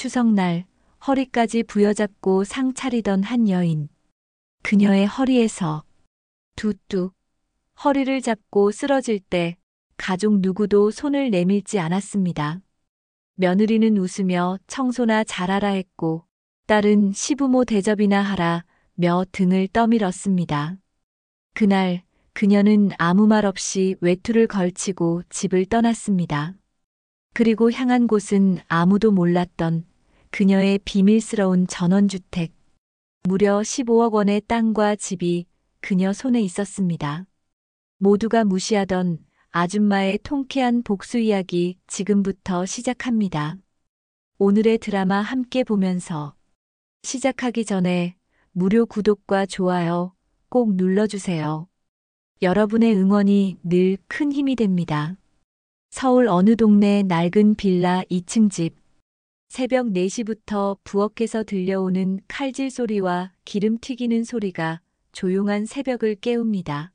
추석날 허리까지 부여잡고 상 차리던 한 여인. 그녀의 허리에서 뚝뚝 허리를 잡고 쓰러질 때 가족 누구도 손을 내밀지 않았습니다. 며느리는 웃으며 청소나 잘하라 했고 딸은 시부모 대접이나 하라며 등을 떠밀었습니다. 그날 그녀는 아무 말 없이 외투를 걸치고 집을 떠났습니다. 그리고 향한 곳은 아무도 몰랐던 그녀의 비밀스러운 전원주택. 무려 15억 원의 땅과 집이 그녀 손에 있었습니다. 모두가 무시하던 아줌마의 통쾌한 복수 이야기 지금부터 시작합니다. 오늘의 드라마 함께 보면서 시작하기 전에 무료 구독과 좋아요 꼭 눌러주세요. 여러분의 응원이 늘 큰 힘이 됩니다. 서울 어느 동네 낡은 빌라 2층 집. 새벽 4시부터 부엌에서 들려오는 칼질 소리와 기름 튀기는 소리가 조용한 새벽을 깨웁니다.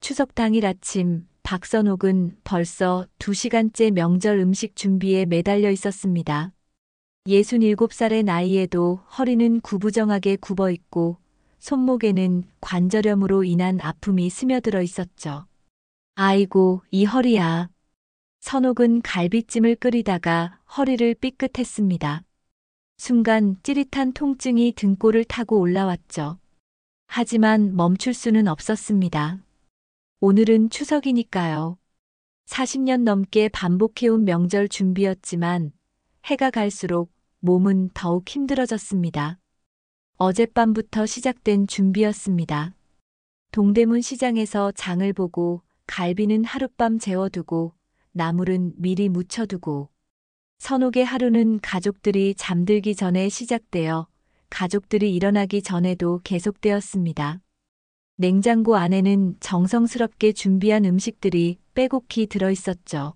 추석 당일 아침, 박선옥은 벌써 2시간째 명절 음식 준비에 매달려 있었습니다. 67살의 나이에도 허리는 구부정하게 굽어 있고 손목에는 관절염으로 인한 아픔이 스며들어 있었죠. 아이고, 이 허리야. 선옥은 갈비찜을 끓이다가 허리를 삐끗했습니다. 순간 찌릿한 통증이 등골을 타고 올라왔죠. 하지만 멈출 수는 없었습니다. 오늘은 추석이니까요. 40년 넘게 반복해온 명절 준비였지만 해가 갈수록 몸은 더욱 힘들어졌습니다. 어젯밤부터 시작된 준비였습니다. 동대문 시장에서 장을 보고 갈비는 하룻밤 재워두고 나물은 미리 묻혀두고 선옥의 하루는 가족들이 잠들기 전에 시작되어 가족들이 일어나기 전에도 계속되었습니다. 냉장고 안에는 정성스럽게 준비한 음식들이 빼곡히 들어있었죠.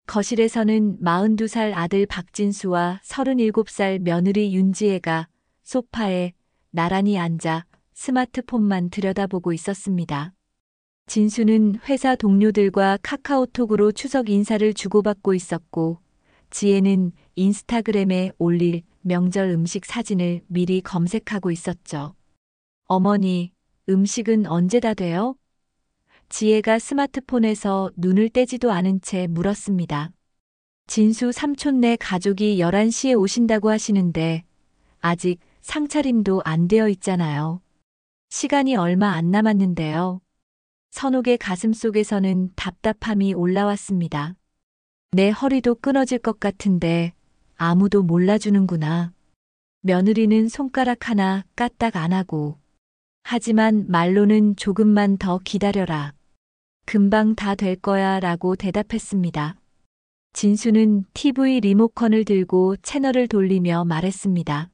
거실에서는 42살 아들 박진수와 37살 며느리 윤지혜가 소파에 나란히 앉아 스마트폰만 들여다보고 있었습니다. 진수는 회사 동료들과 카카오톡으로 추석 인사를 주고받고 있었고, 지혜는 인스타그램에 올릴 명절 음식 사진을 미리 검색하고 있었죠. 어머니, 음식은 언제 다 돼요? 지혜가 스마트폰에서 눈을 떼지도 않은 채 물었습니다. 진수 삼촌네 가족이 11시에 오신다고 하시는데 아직 상차림도 안 되어 있잖아요. 시간이 얼마 안 남았는데요. 선옥의 가슴 속에서는 답답함이 올라왔습니다. 내 허리도 끊어질 것 같은데 아무도 몰라주는구나. 며느리는 손가락 하나 까딱 안 하고. 하지만 말로는 조금만 더 기다려라. 금방 다 될 거야 라고 대답했습니다. 진수는 TV 리모컨을 들고 채널을 돌리며 말했습니다.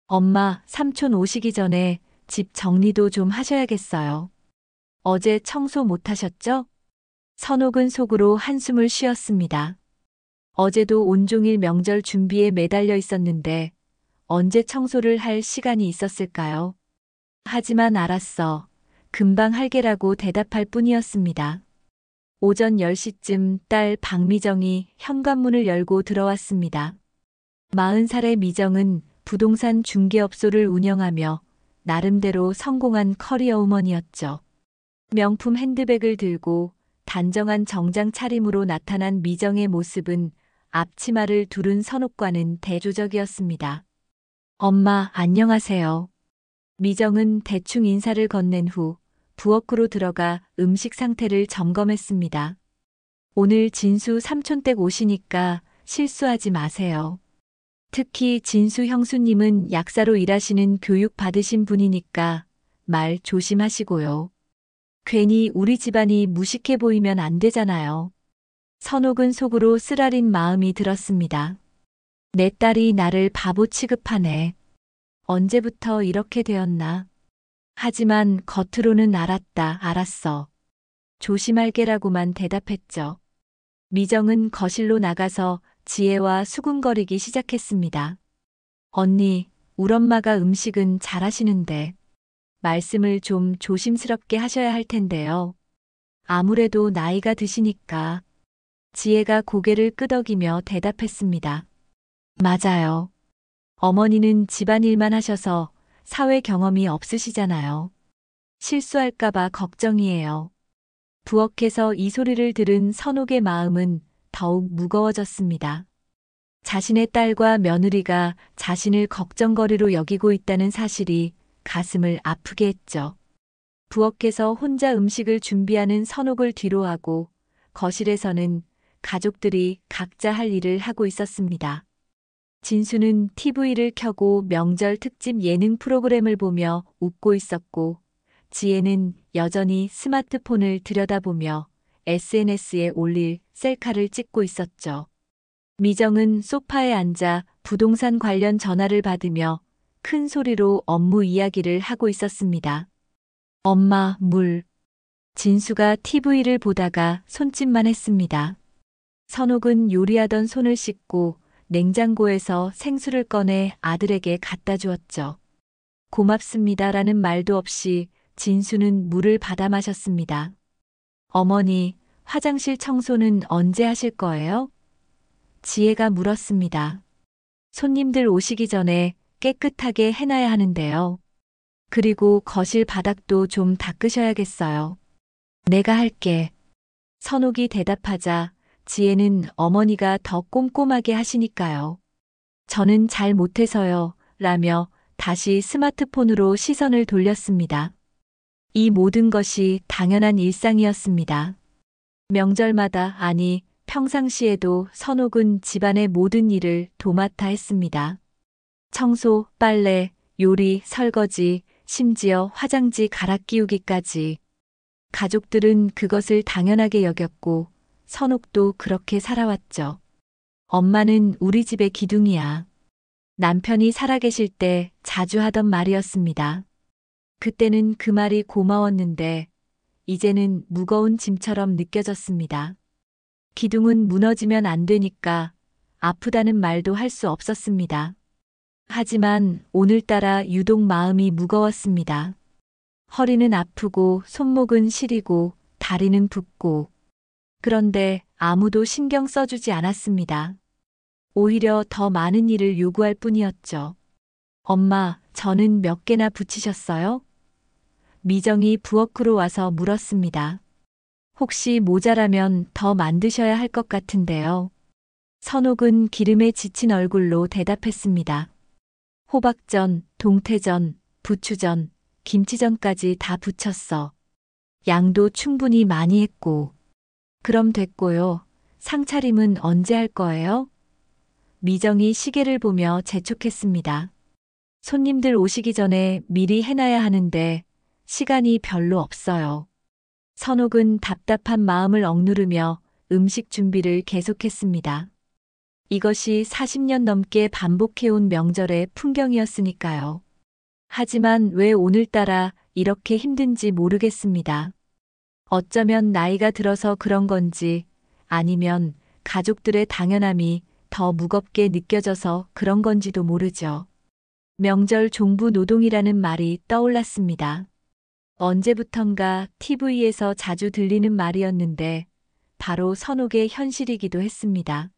엄마, 삼촌 오시기 전에 집 정리도 좀 하셔야겠어요. 어제 청소 못 하셨죠? 선옥은 속으로 한숨을 쉬었습니다. 어제도 온종일 명절 준비에 매달려 있었는데 언제 청소를 할 시간이 있었을까요? 하지만 알았어. 금방 할게라고 대답할 뿐이었습니다. 오전 10시쯤 딸 박미정이 현관문을 열고 들어왔습니다. 40살의 미정은 부동산 중개업소를 운영하며 나름대로 성공한 커리어 우먼이었죠. 명품 핸드백을 들고 단정한 정장 차림으로 나타난 미정의 모습은 앞치마를 두른 선옥과는 대조적이었습니다. 엄마, 안녕하세요. 미정은 대충 인사를 건넨 후 부엌으로 들어가 음식 상태를 점검했습니다. 오늘 진수 삼촌댁 오시니까 실수하지 마세요. 특히 진수 형수님은 약사로 일하시는 교육 받으신 분이니까 말 조심하시고요. 괜히 우리 집안이 무식해 보이면 안 되잖아요. 선옥은 속으로 쓰라린 마음이 들었습니다. 내 딸이 나를 바보 취급하네. 언제부터 이렇게 되었나? 하지만 겉으로는 알았어. 조심할게라고만 대답했죠. 미정은 거실로 나가서 지혜와 수군거리기 시작했습니다. 언니, 우리 엄마가 음식은 잘하시는데 말씀을 좀 조심스럽게 하셔야 할 텐데요. 아무래도 나이가 드시니까. 지혜가 고개를 끄덕이며 대답했습니다. 맞아요. 어머니는 집안일만 하셔서 사회 경험이 없으시잖아요. 실수할까봐 걱정이에요. 부엌에서 이 소리를 들은 선옥의 마음은 더욱 무거워졌습니다. 자신의 딸과 며느리가 자신을 걱정거리로 여기고 있다는 사실이 가슴을 아프게 했죠. 부엌에서 혼자 음식을 준비하는 선옥을 뒤로하고 거실에서는 가족들이 각자 할 일을 하고 있었습니다. 진수는 TV를 켜고 명절 특집 예능 프로그램을 보며 웃고 있었고, 지혜는 여전히 스마트폰을 들여다보며 SNS에 올릴 셀카를 찍고 있었죠. 미정은 소파에 앉아 부동산 관련 전화를 받으며 큰 소리로 업무 이야기를 하고 있었습니다. 엄마, 물. 진수가 TV를 보다가 손짓만 했습니다. 선옥은 요리하던 손을 씻고 냉장고에서 생수를 꺼내 아들에게 갖다 주었죠. 고맙습니다라는 말도 없이 진수는 물을 받아 마셨습니다. 어머니, 화장실 청소는 언제 하실 거예요? 지혜가 물었습니다. 손님들 오시기 전에 깨끗하게 해놔야 하는데요. 그리고 거실 바닥도 좀 닦으셔야겠어요. 내가 할게. 선옥이 대답하자 지혜는 어머니가 더 꼼꼼하게 하시니까요. 저는 잘 못해서요. 라며 다시 스마트폰으로 시선을 돌렸습니다. 이 모든 것이 당연한 일상이었습니다. 명절마다 아니 평상시에도 선옥은 집안의 모든 일을 도맡아 했습니다. 청소, 빨래, 요리, 설거지, 심지어 화장지 갈아 끼우기까지. 가족들은 그것을 당연하게 여겼고 선옥도 그렇게 살아왔죠. 엄마는 우리 집의 기둥이야. 남편이 살아계실 때 자주 하던 말이었습니다. 그때는 그 말이 고마웠는데 이제는 무거운 짐처럼 느껴졌습니다. 기둥은 무너지면 안 되니까 아프다는 말도 할 수 없었습니다. 하지만 오늘따라 유독 마음이 무거웠습니다. 허리는 아프고 손목은 시리고 다리는 붓고 그런데 아무도 신경 써주지 않았습니다. 오히려 더 많은 일을 요구할 뿐이었죠. 엄마, 저는 몇 개나 붙이셨어요? 미정이 부엌으로 와서 물었습니다. 혹시 모자라면 더 만드셔야 할 것 같은데요. 선옥은 기름에 지친 얼굴로 대답했습니다. 호박전, 동태전, 부추전, 김치전까지 다 부쳤어. 양도 충분히 많이 했고. 그럼 됐고요. 상차림은 언제 할 거예요? 미정이 시계를 보며 재촉했습니다. 손님들 오시기 전에 미리 해놔야 하는데 시간이 별로 없어요. 선옥은 답답한 마음을 억누르며 음식 준비를 계속했습니다. 이것이 40년 넘게 반복해온 명절의 풍경이었으니까요. 하지만 왜 오늘따라 이렇게 힘든지 모르겠습니다. 어쩌면 나이가 들어서 그런 건지 아니면 가족들의 당연함이 더 무겁게 느껴져서 그런 건지도 모르죠. 명절 종부 노동이라는 말이 떠올랐습니다. 언제부턴가 TV에서 자주 들리는 말이었는데 바로 선옥의 현실이기도 했습니다.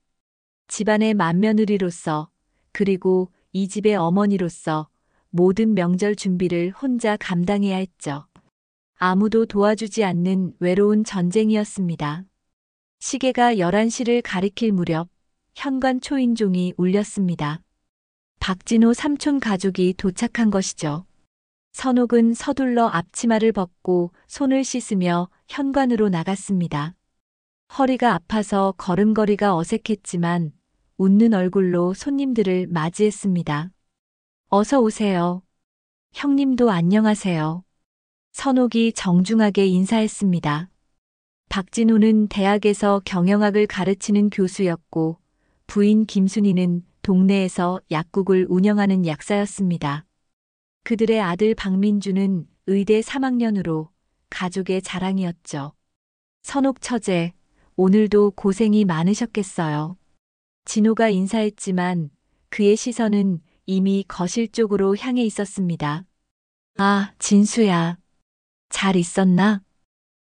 집안의 맏며느리로서 그리고 이 집의 어머니로서 모든 명절 준비를 혼자 감당해야 했죠. 아무도 도와주지 않는 외로운 전쟁이었습니다. 시계가 11시를 가리킬 무렵 현관 초인종이 울렸습니다. 박진호 삼촌 가족이 도착한 것이죠. 선옥은 서둘러 앞치마를 벗고 손을 씻으며 현관으로 나갔습니다. 허리가 아파서 걸음걸이가 어색했지만 웃는 얼굴로 손님들을 맞이했습니다. 어서 오세요. 형님도 안녕하세요. 선옥이 정중하게 인사했습니다. 박진호는 대학에서 경영학을 가르치는 교수였고 부인 김순희는 동네에서 약국을 운영하는 약사였습니다. 그들의 아들 박민주는 의대 3학년으로 가족의 자랑이었죠. 선옥 처제, 오늘도 고생이 많으셨겠어요. 진호가 인사했지만 그의 시선은 이미 거실 쪽으로 향해 있었습니다. 아, 진수야. 잘 있었나?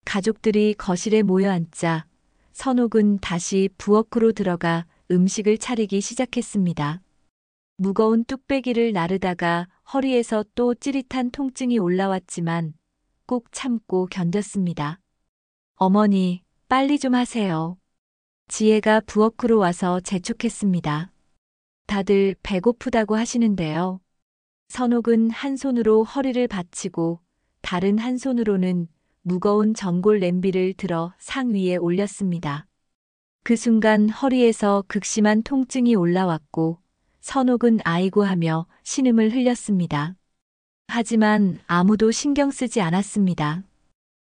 가족들이 거실에 모여 앉자 선옥은 다시 부엌으로 들어가 음식을 차리기 시작했습니다. 무거운 뚝배기를 나르다가 허리에서 또 찌릿한 통증이 올라왔지만 꼭 참고 견뎠습니다. 어머니, 빨리 좀 하세요. 지혜가 부엌으로 와서 재촉했습니다. 다들 배고프다고 하시는데요. 선옥은 한 손으로 허리를 받치고 다른 한 손으로는 무거운 전골 냄비를 들어 상 위에 올렸습니다. 그 순간 허리에서 극심한 통증이 올라왔고 선옥은 아이고 하며 신음을 흘렸습니다. 하지만 아무도 신경 쓰지 않았습니다.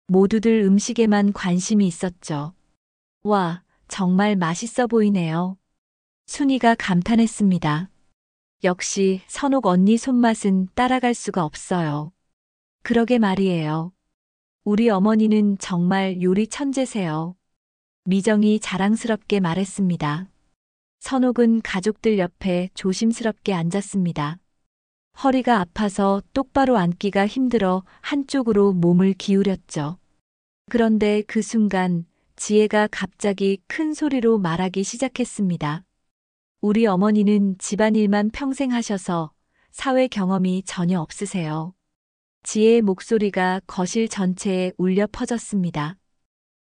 모두들 음식에만 관심이 있었죠. 와, 정말 맛있어 보이네요. 순이가 감탄했습니다. 역시 선옥 언니 손맛은 따라갈 수가 없어요. 그러게 말이에요. 우리 어머니는 정말 요리 천재세요. 미정이 자랑스럽게 말했습니다. 선옥은 가족들 옆에 조심스럽게 앉았습니다. 허리가 아파서 똑바로 앉기가 힘들어 한쪽으로 몸을 기울였죠. 그런데 그 순간 지혜가 갑자기 큰 소리로 말하기 시작했습니다. 우리 어머니는 집안일만 평생 하셔서 사회 경험이 전혀 없으세요. 지혜의 목소리가 거실 전체에 울려 퍼졌습니다.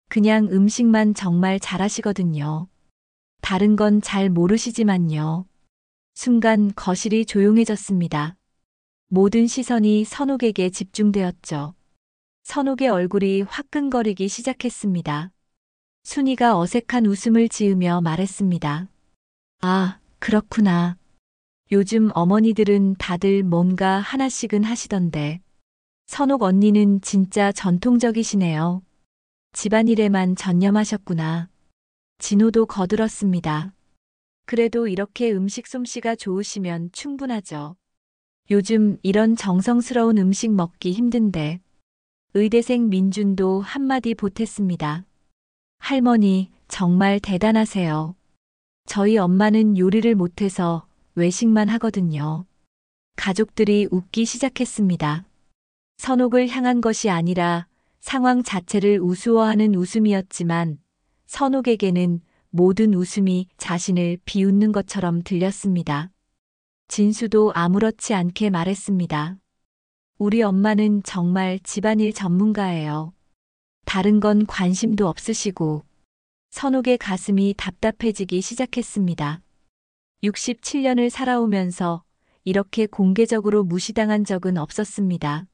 그냥 음식만 정말 잘하시거든요. 다른 건 잘 모르시지만요. 순간 거실이 조용해졌습니다. 모든 시선이 선옥에게 집중되었죠. 선옥의 얼굴이 화끈거리기 시작했습니다. 순이가 어색한 웃음을 지으며 말했습니다. 아, 그렇구나. 요즘 어머니들은 다들 뭔가 하나씩은 하시던데. 선옥 언니는 진짜 전통적이시네요. 집안일에만 전념하셨구나. 진호도 거들었습니다. 그래도 이렇게 음식 솜씨가 좋으시면 충분하죠. 요즘 이런 정성스러운 음식 먹기 힘든데. 의대생 민준도 한마디 보탰습니다. 할머니, 정말 대단하세요. 저희 엄마는 요리를 못해서 외식만 하거든요. 가족들이 웃기 시작했습니다. 선옥을 향한 것이 아니라 상황 자체를 우스워하는 웃음이었지만 선옥에게는 모든 웃음이 자신을 비웃는 것처럼 들렸습니다. 진수도 아무렇지 않게 말했습니다. 우리 엄마는 정말 집안일 전문가예요. 다른 건 관심도 없으시고. 선옥의 가슴이 답답해지기 시작했습니다. 67년을 살아오면서 이렇게 공개적으로 무시당한 적은 없었습니다.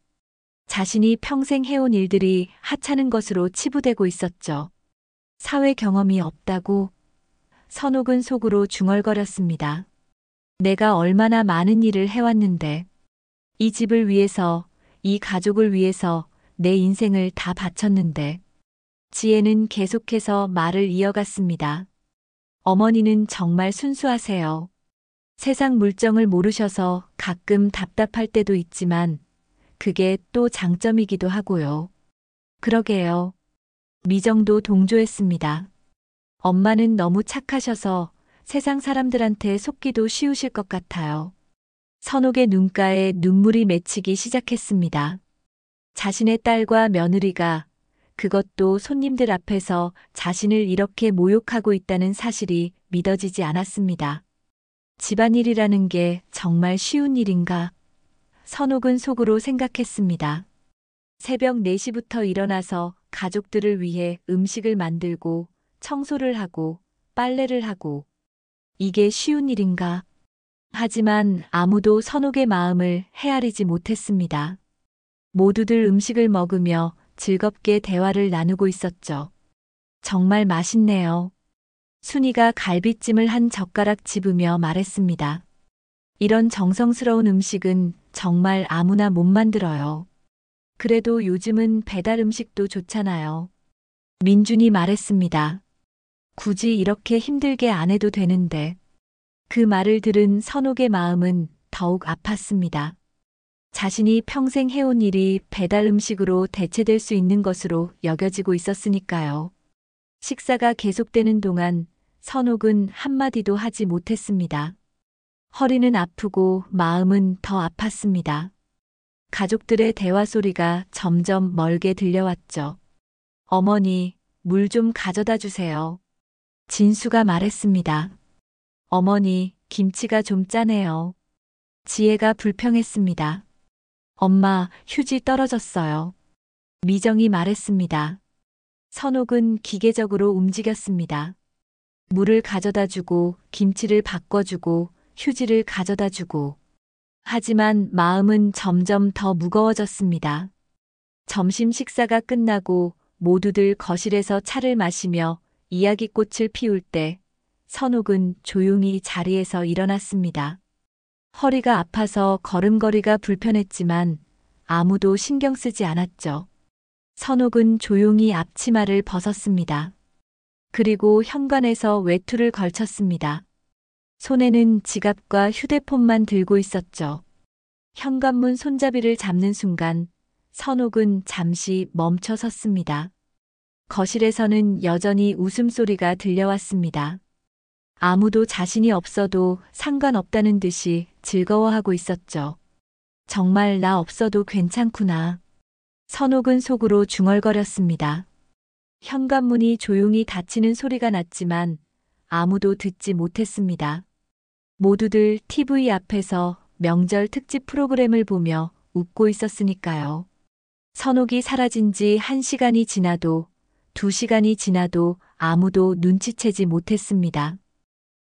자신이 평생 해온 일들이 하찮은 것으로 치부되고 있었죠. 사회 경험이 없다고? 선옥은 속으로 중얼거렸습니다. 내가 얼마나 많은 일을 해왔는데, 이 집을 위해서, 이 가족을 위해서 내 인생을 다 바쳤는데. 지혜는 계속해서 말을 이어갔습니다. 어머니는 정말 순수하세요. 세상 물정을 모르셔서 가끔 답답할 때도 있지만 그게 또 장점이기도 하고요. 그러게요. 미정도 동조했습니다. 엄마는 너무 착하셔서 세상 사람들한테 속기도 쉬우실 것 같아요. 선옥의 눈가에 눈물이 맺히기 시작했습니다. 자신의 딸과 며느리가 그것도 손님들 앞에서 자신을 이렇게 모욕하고 있다는 사실이 믿어지지 않았습니다. 집안일이라는 게 정말 쉬운 일인가? 선옥은 속으로 생각했습니다. 새벽 4시부터 일어나서 가족들을 위해 음식을 만들고 청소를 하고 빨래를 하고 이게 쉬운 일인가? 하지만 아무도 선옥의 마음을 헤아리지 못했습니다. 모두들 음식을 먹으며 즐겁게 대화를 나누고 있었죠. 정말 맛있네요. 순이가 갈비찜을 한 젓가락 집으며 말했습니다. 이런 정성스러운 음식은 정말 아무나 못 만들어요. 그래도 요즘은 배달 음식도 좋잖아요. 민준이 말했습니다. 굳이 이렇게 힘들게 안 해도 되는데. 그 말을 들은 선옥의 마음은 더욱 아팠습니다. 자신이 평생 해온 일이 배달 음식으로 대체될 수 있는 것으로 여겨지고 있었으니까요. 식사가 계속되는 동안 선옥은 한마디도 하지 못했습니다. 허리는 아프고 마음은 더 아팠습니다. 가족들의 대화 소리가 점점 멀게 들려왔죠. 어머니, 물 좀 가져다 주세요. 진수가 말했습니다. 어머니, 김치가 좀 짜네요. 지혜가 불평했습니다. 엄마, 휴지 떨어졌어요. 미정이 말했습니다. 선옥은 기계적으로 움직였습니다. 물을 가져다 주고, 김치를 바꿔주고, 휴지를 가져다 주고. 하지만 마음은 점점 더 무거워졌습니다. 점심 식사가 끝나고 모두들 거실에서 차를 마시며 이야기꽃을 피울 때 선옥은 조용히 자리에서 일어났습니다. 허리가 아파서 걸음걸이가 불편했지만 아무도 신경 쓰지 않았죠. 선옥은 조용히 앞치마를 벗었습니다. 그리고 현관에서 외투를 걸쳤습니다. 손에는 지갑과 휴대폰만 들고 있었죠. 현관문 손잡이를 잡는 순간 선옥은 잠시 멈춰 섰습니다. 거실에서는 여전히 웃음소리가 들려왔습니다. 아무도 자신이 없어도 상관없다는 듯이 즐거워하고 있었죠. 정말 나 없어도 괜찮구나. 선옥은 속으로 중얼거렸습니다. 현관문이 조용히 닫히는 소리가 났지만 아무도 듣지 못했습니다. 모두들 TV 앞에서 명절 특집 프로그램을 보며 웃고 있었으니까요. 선옥이 사라진 지 1시간이 지나도 2시간이 지나도 아무도 눈치채지 못했습니다.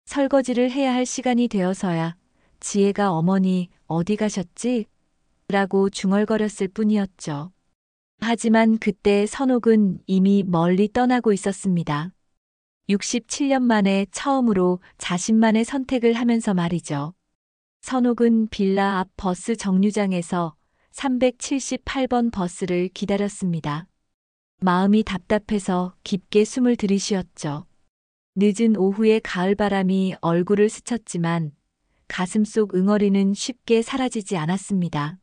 설거지를 해야 할 시간이 되어서야 지혜가 어머니 어디 가셨지? 라고 중얼거렸을 뿐이었죠. 하지만 그때 선옥은 이미 멀리 떠나고 있었습니다. 67년 만에 처음으로 자신만의 선택을 하면서 말이죠. 선옥은 빌라 앞 버스 정류장에서 378번 버스를 기다렸습니다. 마음이 답답해서 깊게 숨을 들이쉬었죠. 늦은 오후의 가을바람이 얼굴을 스쳤지만 가슴속 응어리는 쉽게 사라지지 않았습니다.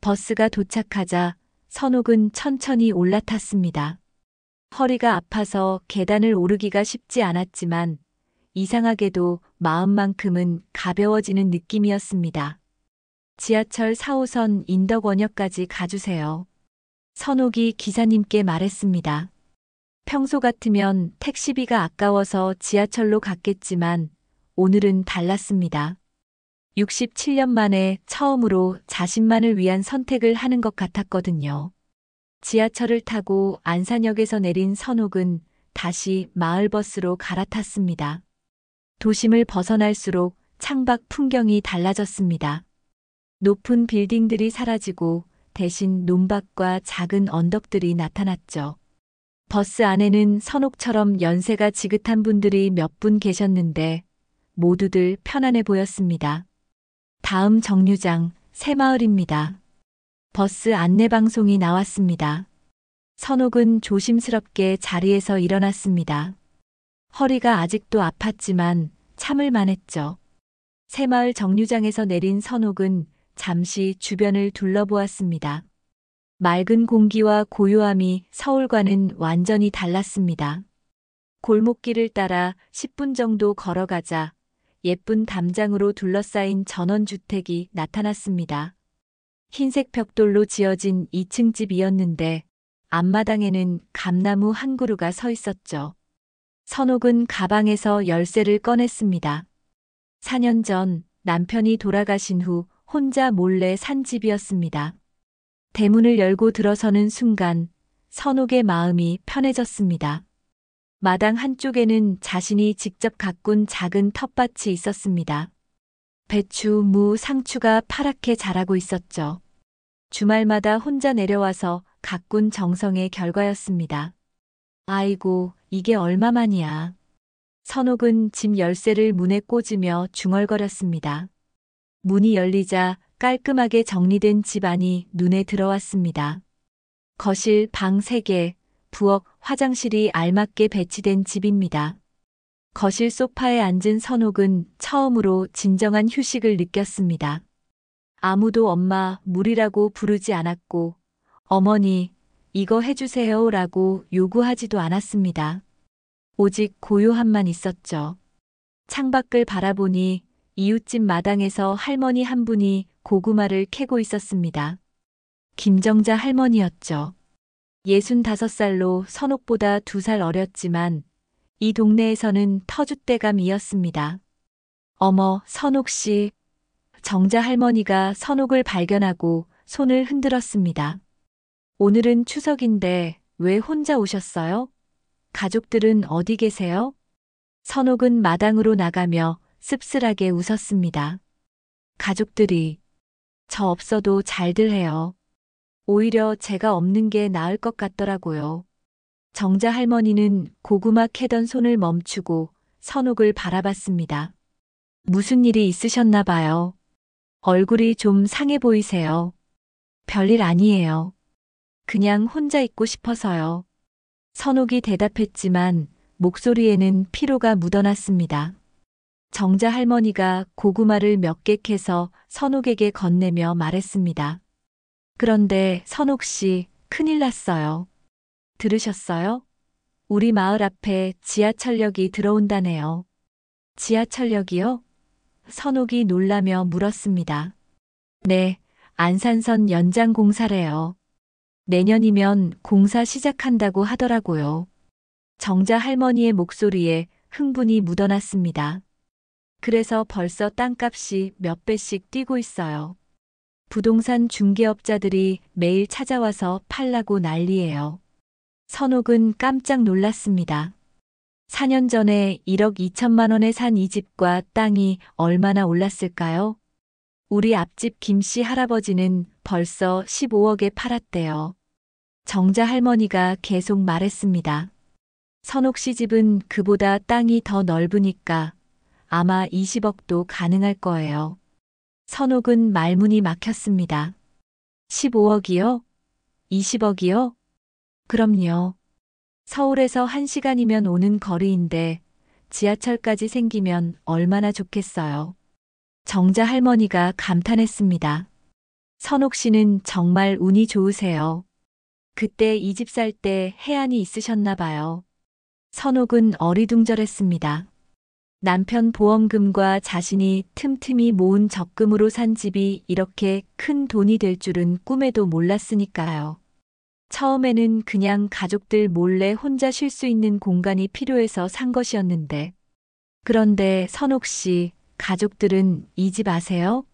버스가 도착하자 선옥은 천천히 올라탔습니다. 허리가 아파서 계단을 오르기가 쉽지 않았지만 이상하게도 마음만큼은 가벼워지는 느낌이었습니다. 지하철 4호선 인덕원역까지 가주세요. 선옥이 기사님께 말했습니다. 평소 같으면 택시비가 아까워서 지하철로 갔겠지만 오늘은 달랐습니다. 67년 만에 처음으로 자신만을 위한 선택을 하는 것 같았거든요. 지하철을 타고 안산역에서 내린 선옥은 다시 마을버스로 갈아탔습니다. 도심을 벗어날수록 창밖 풍경이 달라졌습니다. 높은 빌딩들이 사라지고 대신 논밭과 작은 언덕들이 나타났죠. 버스 안에는 선옥처럼 연세가 지긋한 분들이 몇 분 계셨는데 모두들 편안해 보였습니다. 다음 정류장 새마을입니다. 버스 안내방송이 나왔습니다. 선옥은 조심스럽게 자리에서 일어났습니다. 허리가 아직도 아팠지만 참을 만했죠. 새마을 정류장에서 내린 선옥은 잠시 주변을 둘러보았습니다. 맑은 공기와 고요함이 서울과는 완전히 달랐습니다. 골목길을 따라 10분 정도 걸어가자 예쁜 담장으로 둘러싸인 전원주택이 나타났습니다. 흰색 벽돌로 지어진 2층 집이었는데 앞마당에는 감나무 한 그루가 서 있었죠. 선옥은 가방에서 열쇠를 꺼냈습니다. 4년 전 남편이 돌아가신 후 혼자 몰래 산 집이었습니다. 대문을 열고 들어서는 순간 선옥의 마음이 편해졌습니다. 마당 한쪽에는 자신이 직접 가꾼 작은 텃밭이 있었습니다. 배추, 무, 상추가 파랗게 자라고 있었죠. 주말마다 혼자 내려와서 가꾼 정성의 결과였습니다. 아이고, 이게 얼마만이야. 선옥은 집 열쇠를 문에 꽂으며 중얼거렸습니다. 문이 열리자 깔끔하게 정리된 집안이 눈에 들어왔습니다. 거실 방 3개, 부엌, 화장실이 알맞게 배치된 집입니다. 거실 소파에 앉은 선옥은 처음으로 진정한 휴식을 느꼈습니다. 아무도 엄마, 물이라고 부르지 않았고 어머니, 이거 해주세요 라고 요구하지도 않았습니다. 오직 고요함만 있었죠. 창밖을 바라보니 이웃집 마당에서 할머니 한 분이 고구마를 캐고 있었습니다. 김정자 할머니였죠. 65살로 선옥보다 2살 어렸지만 이 동네에서는 터줏대감이었습니다. 어머, 선옥 씨. 정자 할머니가 선옥을 발견하고 손을 흔들었습니다. 오늘은 추석인데 왜 혼자 오셨어요? 가족들은 어디 계세요? 선옥은 마당으로 나가며 씁쓸하게 웃었습니다. 가족들이 저 없어도 잘들 해요. 오히려 제가 없는 게 나을 것 같더라고요. 정자 할머니는 고구마 캐던 손을 멈추고 선옥을 바라봤습니다. 무슨 일이 있으셨나 봐요. 얼굴이 좀 상해 보이세요. 별일 아니에요. 그냥 혼자 있고 싶어서요. 선옥이 대답했지만 목소리에는 피로가 묻어났습니다. 정자 할머니가 고구마를 몇 개 캐서 선옥에게 건네며 말했습니다. 그런데 선옥 씨, 큰일 났어요. 들으셨어요? 우리 마을 앞에 지하철역이 들어온다네요. 지하철역이요? 선옥이 놀라며 물었습니다. 네, 안산선 연장 공사래요. 내년이면 공사 시작한다고 하더라고요. 정자 할머니의 목소리에 흥분이 묻어났습니다. 그래서 벌써 땅값이 몇 배씩 뛰고 있어요. 부동산 중개업자들이 매일 찾아와서 팔라고 난리예요. 선옥은 깜짝 놀랐습니다. 4년 전에 1억 2천만 원에 산 이 집과 땅이 얼마나 올랐을까요? 우리 앞집 김씨 할아버지는 벌써 15억에 팔았대요. 정자 할머니가 계속 말했습니다. 선옥 씨 집은 그보다 땅이 더 넓으니까 아마 20억도 가능할 거예요. 선옥은 말문이 막혔습니다. 15억이요? 20억이요? 그럼요. 서울에서 1시간이면 오는 거리인데 지하철까지 생기면 얼마나 좋겠어요. 정자 할머니가 감탄했습니다. 선옥 씨는 정말 운이 좋으세요. 그때 이 집 살 때 해안이 있으셨나 봐요. 선옥은 어리둥절했습니다. 남편 보험금과 자신이 틈틈이 모은 적금으로 산 집이 이렇게 큰 돈이 될 줄은 꿈에도 몰랐으니까요. 처음에는 그냥 가족들 몰래 혼자 쉴 수 있는 공간이 필요해서 산 것이었는데. 그런데 선옥 씨, 가족들은 이 집 아세요?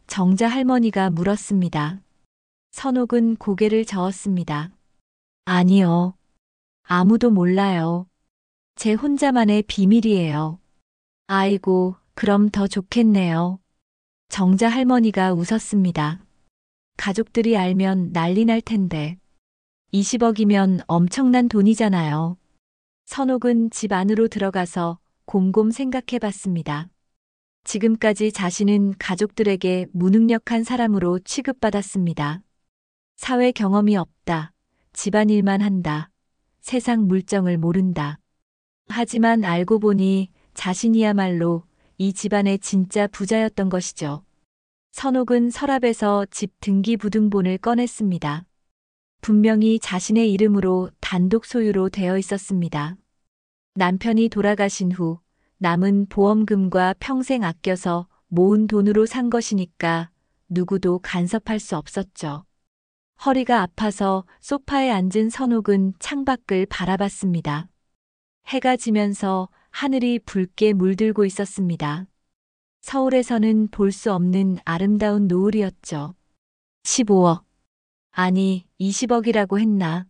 정자 할머니가 물었습니다. 선옥은 고개를 저었습니다. 아니요. 아무도 몰라요. 제 혼자만의 비밀이에요. 아이고, 그럼 더 좋겠네요. 정자 할머니가 웃었습니다. 가족들이 알면 난리 날 텐데. 20억이면 엄청난 돈이잖아요. 선옥은 집 안으로 들어가서 곰곰 생각해 봤습니다. 지금까지 자신은 가족들에게 무능력한 사람으로 취급받았습니다. 사회 경험이 없다. 집안일만 한다. 세상 물정을 모른다. 하지만 알고 보니 자신이야말로 이 집안의 진짜 부자였던 것이죠. 선옥은 서랍에서 집 등기부등본을 꺼냈습니다. 분명히 자신의 이름으로 단독 소유로 되어 있었습니다. 남편이 돌아가신 후 남은 보험금과 평생 아껴서 모은 돈으로 산 것이니까 누구도 간섭할 수 없었죠. 허리가 아파서 소파에 앉은 선옥은 창밖을 바라봤습니다. 해가 지면서 하늘이 붉게 물들고 있었습니다. 서울에서는 볼 수 없는 아름다운 노을이었죠. 15억. 아니, 20억이라고 했나?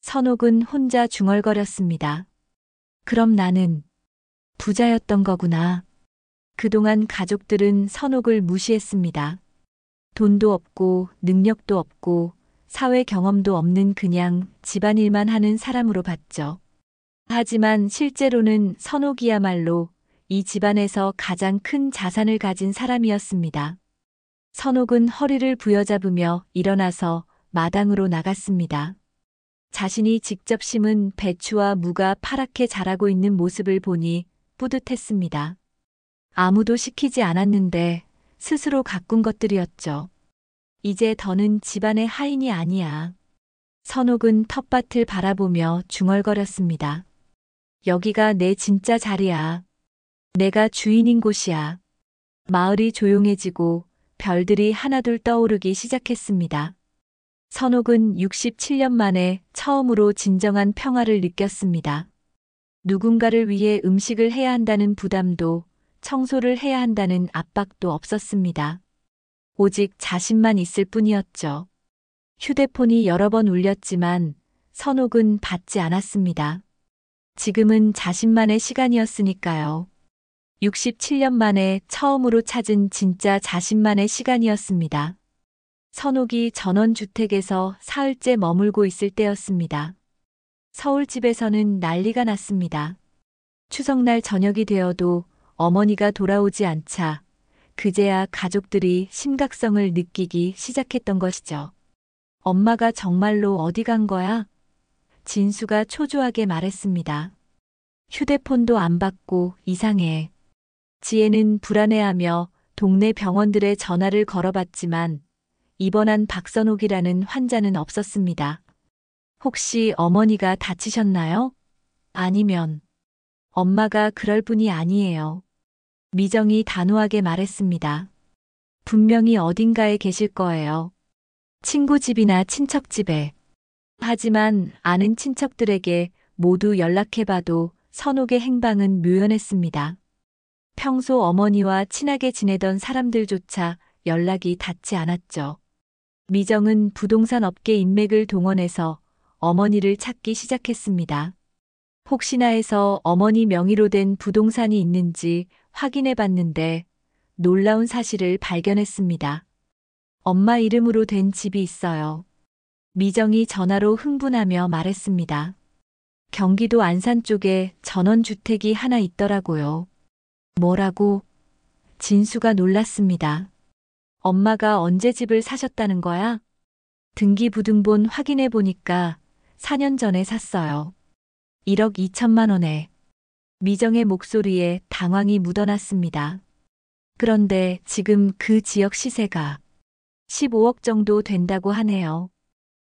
선옥은 혼자 중얼거렸습니다. 그럼 나는 부자였던 거구나. 그동안 가족들은 선옥을 무시했습니다. 돈도 없고 능력도 없고 사회 경험도 없는 그냥 집안일만 하는 사람으로 봤죠. 하지만 실제로는 선옥이야말로 이 집안에서 가장 큰 자산을 가진 사람이었습니다. 선옥은 허리를 부여잡으며 일어나서 마당으로 나갔습니다. 자신이 직접 심은 배추와 무가 파랗게 자라고 있는 모습을 보니 뿌듯했습니다. 아무도 시키지 않았는데 스스로 가꾼 것들이었죠. 이제 더는 집안의 하인이 아니야. 선옥은 텃밭을 바라보며 중얼거렸습니다. 여기가 내 진짜 자리야. 내가 주인인 곳이야. 마을이 조용해지고 별들이 하나둘 떠오르기 시작했습니다. 선옥은 67년 만에 처음으로 진정한 평화를 느꼈습니다. 누군가를 위해 음식을 해야 한다는 부담도 청소를 해야 한다는 압박도 없었습니다. 오직 자신만 있을 뿐이었죠. 휴대폰이 여러 번 울렸지만 선옥은 받지 않았습니다. 지금은 자신만의 시간이었으니까요. 67년 만에 처음으로 찾은 진짜 자신만의 시간이었습니다. 선옥이 전원주택에서 사흘째 머물고 있을 때였습니다. 서울집에서는 난리가 났습니다. 추석날 저녁이 되어도 어머니가 돌아오지 않자 그제야 가족들이 심각성을 느끼기 시작했던 것이죠. 엄마가 정말로 어디 간 거야? 진수가 초조하게 말했습니다. 휴대폰도 안 받고 이상해. 지혜는 불안해하며 동네 병원들의 전화를 걸어봤지만 입원한 박선옥이라는 환자는 없었습니다. 혹시 어머니가 다치셨나요? 아니면 엄마가 그럴 분이 아니에요. 미정이 단호하게 말했습니다. 분명히 어딘가에 계실 거예요. 친구 집이나 친척 집에. 하지만 아는 친척들에게 모두 연락해봐도 선옥의 행방은 묘연했습니다. 평소 어머니와 친하게 지내던 사람들조차 연락이 닿지 않았죠. 미정은 부동산 업계 인맥을 동원해서 어머니를 찾기 시작했습니다. 혹시나 해서 어머니 명의로 된 부동산이 있는지 확인해 봤는데 놀라운 사실을 발견했습니다. 엄마 이름으로 된 집이 있어요. 미정이 전화로 흥분하며 말했습니다. 경기도 안산 쪽에 전원주택이 하나 있더라고요. 뭐라고? 진수가 놀랐습니다. 엄마가 언제 집을 사셨다는 거야? 등기부등본 확인해 보니까 4년 전에 샀어요. 1억 2천만 원에. 미정의 목소리에 당황이 묻어났습니다. 그런데 지금 그 지역 시세가 15억 정도 된다고 하네요.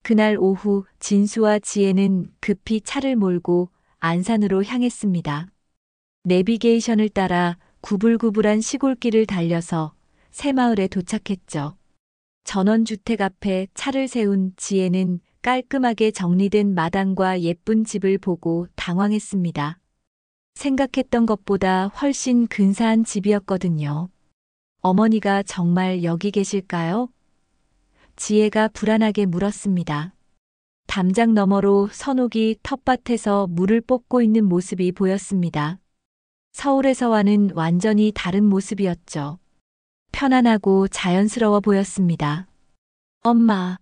그날 오후 진수와 지혜는 급히 차를 몰고 안산으로 향했습니다. 내비게이션을 따라 구불구불한 시골길을 달려서 새마을에 도착했죠. 전원주택 앞에 차를 세운 지혜는 깔끔하게 정리된 마당과 예쁜 집을 보고 당황했습니다. 생각했던 것보다 훨씬 근사한 집이었거든요. 어머니가 정말 여기 계실까요? 지혜가 불안하게 물었습니다. 담장 너머로 선옥이 텃밭에서 물을 뽑고 있는 모습이 보였습니다. 서울에서와는 완전히 다른 모습이었죠. 편안하고 자연스러워 보였습니다. 엄마.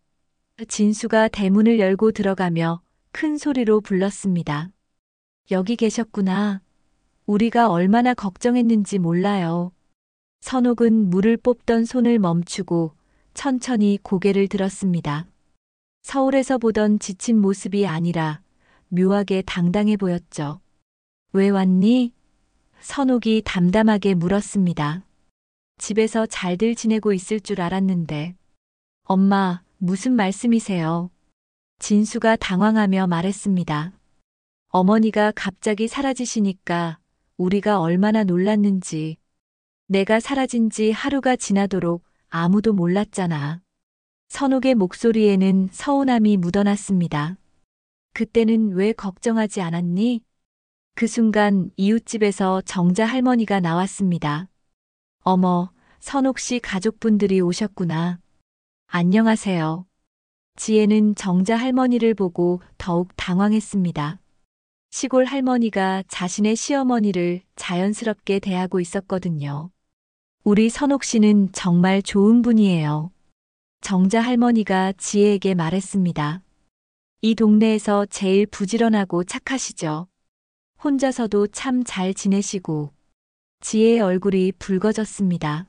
진수가 대문을 열고 들어가며 큰 소리로 불렀습니다. 여기 계셨구나. 우리가 얼마나 걱정했는지 몰라요. 선옥은 물을 뽑던 손을 멈추고 천천히 고개를 들었습니다. 서울에서 보던 지친 모습이 아니라 묘하게 당당해 보였죠. 왜 왔니? 선옥이 담담하게 물었습니다. 집에서 잘들 지내고 있을 줄 알았는데. 엄마, 무슨 말씀이세요? 진수가 당황하며 말했습니다. 어머니가 갑자기 사라지시니까 우리가 얼마나 놀랐는지. 내가 사라진 지 하루가 지나도록 아무도 몰랐잖아. 선옥의 목소리에는 서운함이 묻어났습니다. 그때는 왜 걱정하지 않았니? 그 순간 이웃집에서 정자 할머니가 나왔습니다. 어머, 선옥 씨 가족분들이 오셨구나. 안녕하세요. 지혜는 정자 할머니를 보고 더욱 당황했습니다. 시골 할머니가 자신의 시어머니를 자연스럽게 대하고 있었거든요. 우리 선옥 씨는 정말 좋은 분이에요. 정자 할머니가 지혜에게 말했습니다. 이 동네에서 제일 부지런하고 착하시죠. 혼자서도 참 잘 지내시고. 지혜의 얼굴이 붉어졌습니다.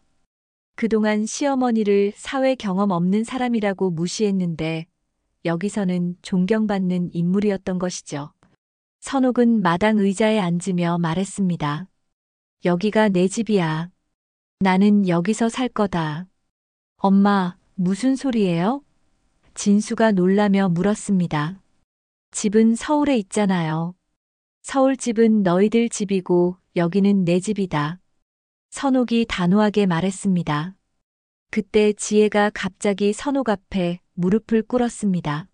그동안 시어머니를 사회 경험 없는 사람이라고 무시했는데 여기서는 존경받는 인물이었던 것이죠. 선옥은 마당 의자에 앉으며 말했습니다. 여기가 내 집이야. 나는 여기서 살 거다. 엄마, 무슨 소리예요? 진수가 놀라며 물었습니다. 집은 서울에 있잖아요. 서울집은 너희들 집이고 여기는 내 집이다. 선옥이 단호하게 말했습니다. 그때 지혜가 갑자기 선옥 앞에 무릎을 꿇었습니다.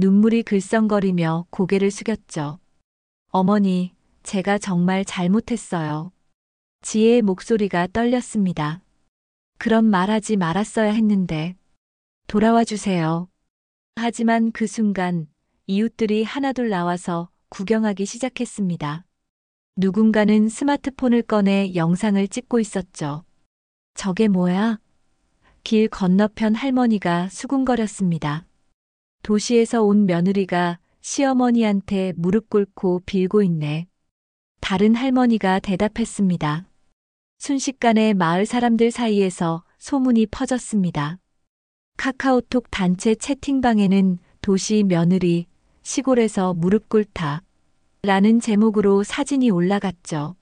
눈물이 글썽거리며 고개를 숙였죠. 어머니, 제가 정말 잘못했어요. 지혜의 목소리가 떨렸습니다. 그런 말하지 말았어야 했는데. 돌아와 주세요. 하지만 그 순간 이웃들이 하나둘 나와서 구경하기 시작했습니다. 누군가는 스마트폰을 꺼내 영상을 찍고 있었죠. 저게 뭐야? 길 건너편 할머니가 수군거렸습니다. 도시에서 온 며느리가 시어머니한테 무릎 꿇고 빌고 있네. 다른 할머니가 대답했습니다. 순식간에 마을 사람들 사이에서 소문이 퍼졌습니다. 카카오톡 단체 채팅방에는 도시 며느리, 시골에서 무릎 꿇다 라는 제목으로 사진이 올라갔죠.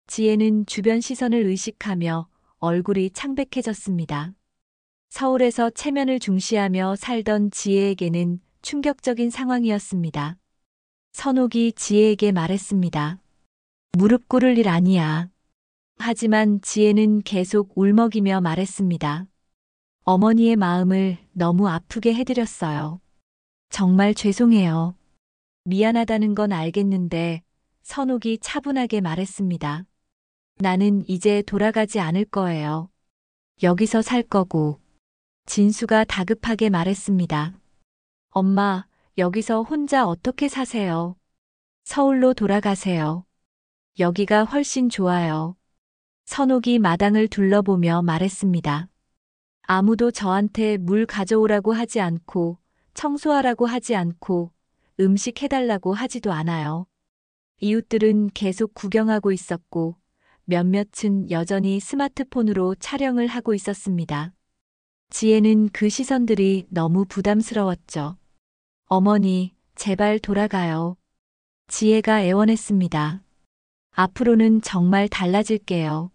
지혜는 주변 시선을 의식하며 얼굴이 창백해졌습니다. 서울에서 체면을 중시하며 살던 지혜에게는 충격적인 상황이었습니다. 선옥이 지혜에게 말했습니다. 무릎 꿇을 일 아니야. 하지만 지혜는 계속 울먹이며 말했습니다. 어머니의 마음을 너무 아프게 해드렸어요. 정말 죄송해요. 미안하다는 건 알겠는데 선옥이 차분하게 말했습니다. 나는 이제 돌아가지 않을 거예요. 여기서 살 거고. 진수가 다급하게 말했습니다. 엄마, 여기서 혼자 어떻게 사세요? 서울로 돌아가세요. 여기가 훨씬 좋아요. 선옥이 마당을 둘러보며 말했습니다. 아무도 저한테 물 가져오라고 하지 않고, 청소하라고 하지 않고, 음식 해달라고 하지도 않아요. 이웃들은 계속 구경하고 있었고, 몇몇은 여전히 스마트폰으로 촬영을 하고 있었습니다. 지혜는 그 시선들이 너무 부담스러웠죠. 어머니, 제발 돌아가요. 지혜가 애원했습니다. 앞으로는 정말 달라질게요.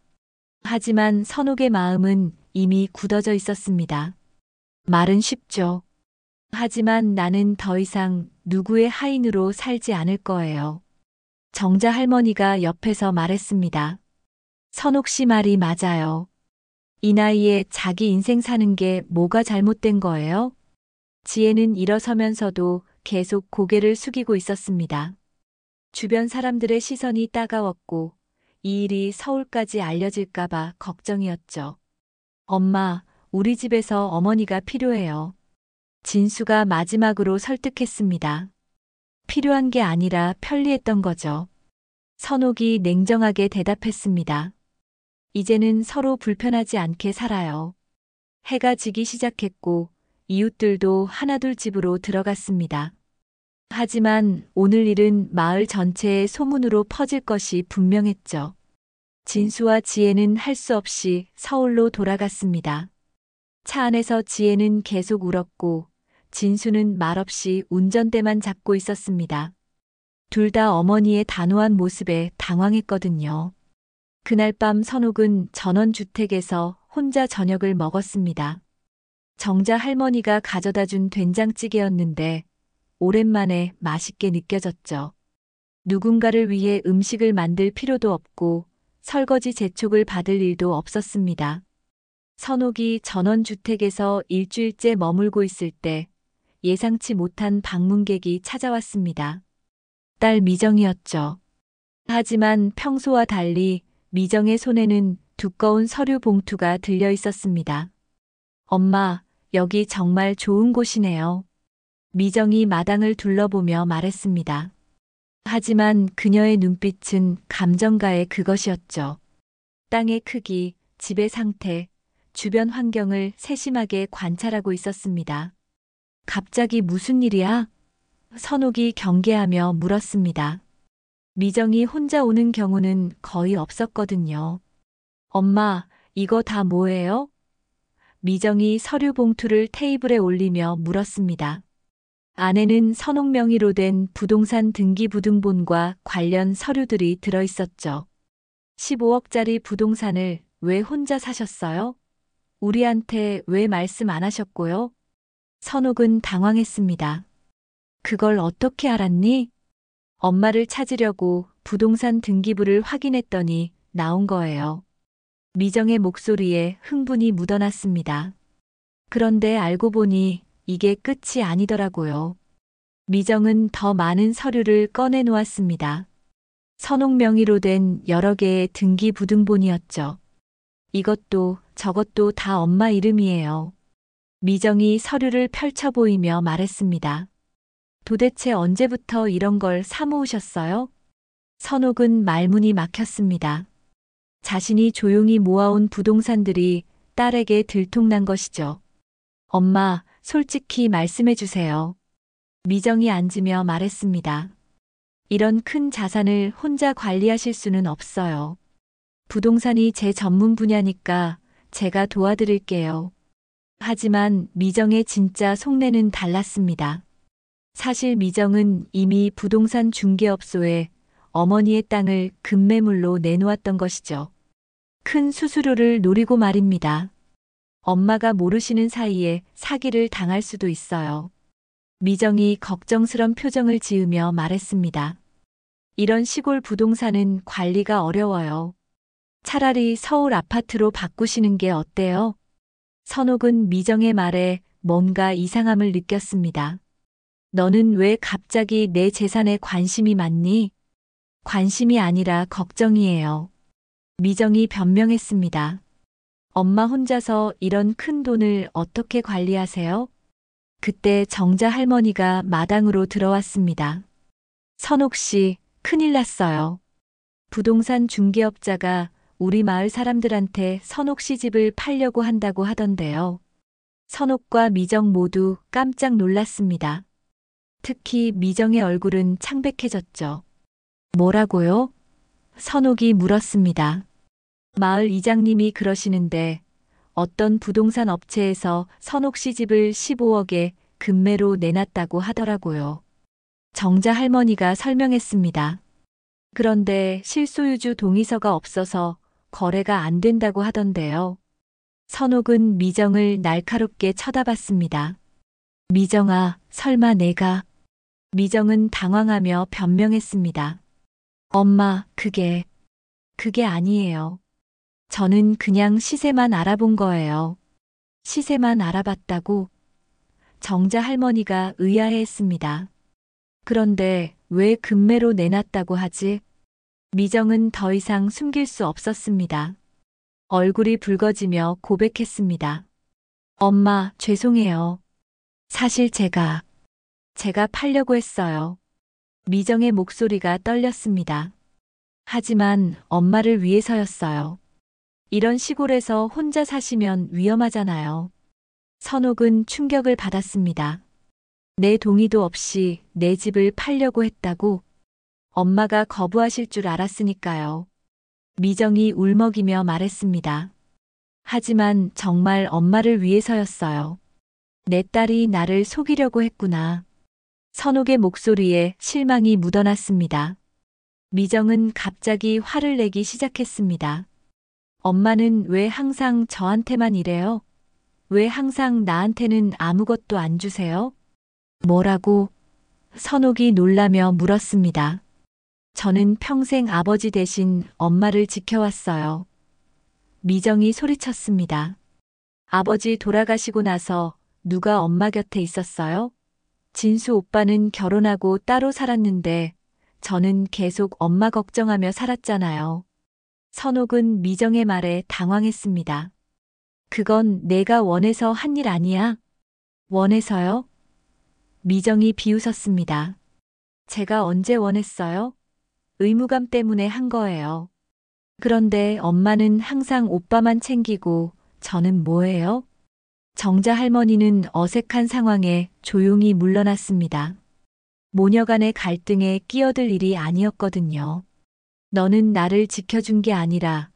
하지만 선옥의 마음은 이미 굳어져 있었습니다. 말은 쉽죠. 하지만 나는 더 이상 누구의 하인으로 살지 않을 거예요. 정자 할머니가 옆에서 말했습니다. 선옥 씨 말이 맞아요. 이 나이에 자기 인생 사는 게 뭐가 잘못된 거예요? 지혜는 일어서면서도 계속 고개를 숙이고 있었습니다. 주변 사람들의 시선이 따가웠고 이 일이 서울까지 알려질까봐 걱정이었죠. 엄마, 우리 집에서 어머니가 필요해요. 진수가 마지막으로 설득했습니다. 필요한 게 아니라 편리했던 거죠. 선옥이 냉정하게 대답했습니다. 이제는 서로 불편하지 않게 살아요. 해가 지기 시작했고 이웃들도 하나둘 집으로 들어갔습니다. 하지만 오늘 일은 마을 전체에 소문으로 퍼질 것이 분명했죠. 진수와 지혜는 할 수 없이 서울로 돌아갔습니다. 차 안에서 지혜는 계속 울었고 진수는 말없이 운전대만 잡고 있었습니다. 둘 다 어머니의 단호한 모습에 당황했거든요. 그날 밤 선옥은 전원주택에서 혼자 저녁을 먹었습니다. 정자 할머니가 가져다 준 된장찌개였는데 오랜만에 맛있게 느껴졌죠. 누군가를 위해 음식을 만들 필요도 없고 설거지 재촉을 받을 일도 없었습니다. 선옥이 전원주택에서 일주일째 머물고 있을 때 예상치 못한 방문객이 찾아왔습니다. 딸 미정이었죠. 하지만 평소와 달리 미정의 손에는 두꺼운 서류 봉투가 들려 있었습니다. 엄마, 여기 정말 좋은 곳이네요. 미정이 마당을 둘러보며 말했습니다. 하지만 그녀의 눈빛은 감정가의 그것이었죠. 땅의 크기, 집의 상태, 주변 환경을 세심하게 관찰하고 있었습니다. 갑자기 무슨 일이야? 선옥이 경계하며 물었습니다. 미정이 혼자 오는 경우는 거의 없었거든요. 엄마, 이거 다 뭐예요? 미정이 서류 봉투를 테이블에 올리며 물었습니다. 안에는 선옥 명의로 된 부동산 등기부등본과 관련 서류들이 들어 있었죠. 15억짜리 부동산을 왜 혼자 사셨어요? 우리한테 왜 말씀 안 하셨고요? 선옥은 당황했습니다. 그걸 어떻게 알았니? 엄마를 찾으려고 부동산 등기부를 확인했더니 나온 거예요. 미정의 목소리에 흥분이 묻어났습니다. 그런데 알고 보니 이게 끝이 아니더라고요. 미정은 더 많은 서류를 꺼내 놓았습니다. 선옥 명의로 된 여러 개의 등기부등본이었죠. 이것도 저것도 다 엄마 이름이에요. 미정이 서류를 펼쳐 보이며 말했습니다. 도대체 언제부터 이런 걸 사모으셨어요? 선옥은 말문이 막혔습니다. 자신이 조용히 모아온 부동산들이 딸에게 들통난 것이죠. 엄마, 솔직히 말씀해 주세요. 미정이 앉으며 말했습니다. 이런 큰 자산을 혼자 관리하실 수는 없어요. 부동산이 제 전문 분야니까 제가 도와드릴게요. 하지만 미정의 진짜 속내는 달랐습니다. 사실 미정은 이미 부동산 중개업소에 어머니의 땅을 급매물로 내놓았던 것이죠. 큰 수수료를 노리고 말입니다. 엄마가 모르시는 사이에 사기를 당할 수도 있어요. 미정이 걱정스런 표정을 지으며 말했습니다. 이런 시골 부동산은 관리가 어려워요. 차라리 서울 아파트로 바꾸시는 게 어때요? 선옥은 미정의 말에 뭔가 이상함을 느꼈습니다. 너는 왜 갑자기 내 재산에 관심이 많니? 관심이 아니라 걱정이에요. 미정이 변명했습니다. 엄마 혼자서 이런 큰 돈을 어떻게 관리하세요? 그때 정자 할머니가 마당으로 들어왔습니다. 선옥 씨, 큰일 났어요. 부동산 중개업자가 우리 마을 사람들한테 선옥 씨 집을 팔려고 한다고 하던데요. 선옥과 미정 모두 깜짝 놀랐습니다. 특히 미정의 얼굴은 창백해졌죠. 뭐라고요? 선옥이 물었습니다. 마을 이장님이 그러시는데 어떤 부동산 업체에서 선옥 씨 집을 15억에 급매로 내놨다고 하더라고요. 정자 할머니가 설명했습니다. 그런데 실소유주 동의서가 없어서 거래가 안 된다고 하던데요. 선옥은 미정을 날카롭게 쳐다봤습니다. 미정아, 설마 내가... 미정은 당황하며 변명했습니다. 엄마, 그게 아니에요. 저는 그냥 시세만 알아본 거예요. 시세만 알아봤다고? 정자 할머니가 의아해했습니다. 그런데 왜 급매로 내놨다고 하지? 미정은 더 이상 숨길 수 없었습니다. 얼굴이 붉어지며 고백했습니다. 엄마, 죄송해요. 사실 제가 팔려고 했어요. 미정의 목소리가 떨렸습니다. 하지만 엄마를 위해서였어요. 이런 시골에서 혼자 사시면 위험하잖아요. 선옥은 충격을 받았습니다. 내 동의도 없이 내 집을 팔려고 했다고? 엄마가 거부하실 줄 알았으니까요. 미정이 울먹이며 말했습니다. 하지만 정말 엄마를 위해서였어요. 내 딸이 나를 속이려고 했구나. 선옥의 목소리에 실망이 묻어났습니다. 미정은 갑자기 화를 내기 시작했습니다. 엄마는 왜 항상 저한테만 이래요? 왜 항상 나한테는 아무것도 안 주세요? 뭐라고? 선옥이 놀라며 물었습니다. 저는 평생 아버지 대신 엄마를 지켜왔어요. 미정이 소리쳤습니다. 아버지 돌아가시고 나서 누가 엄마 곁에 있었어요? 진수 오빠는 결혼하고 따로 살았는데 저는 계속 엄마 걱정하며 살았잖아요. 선옥은 미정의 말에 당황했습니다. 그건 내가 원해서 한 일 아니야? 원해서요? 미정이 비웃었습니다. 제가 언제 원했어요? 의무감 때문에 한 거예요. 그런데 엄마는 항상 오빠만 챙기고 저는 뭐예요? 정자 할머니는 어색한 상황에 조용히 물러났습니다. 모녀 간의 갈등에 끼어들 일이 아니었거든요. 너는 나를 지켜준 게 아니라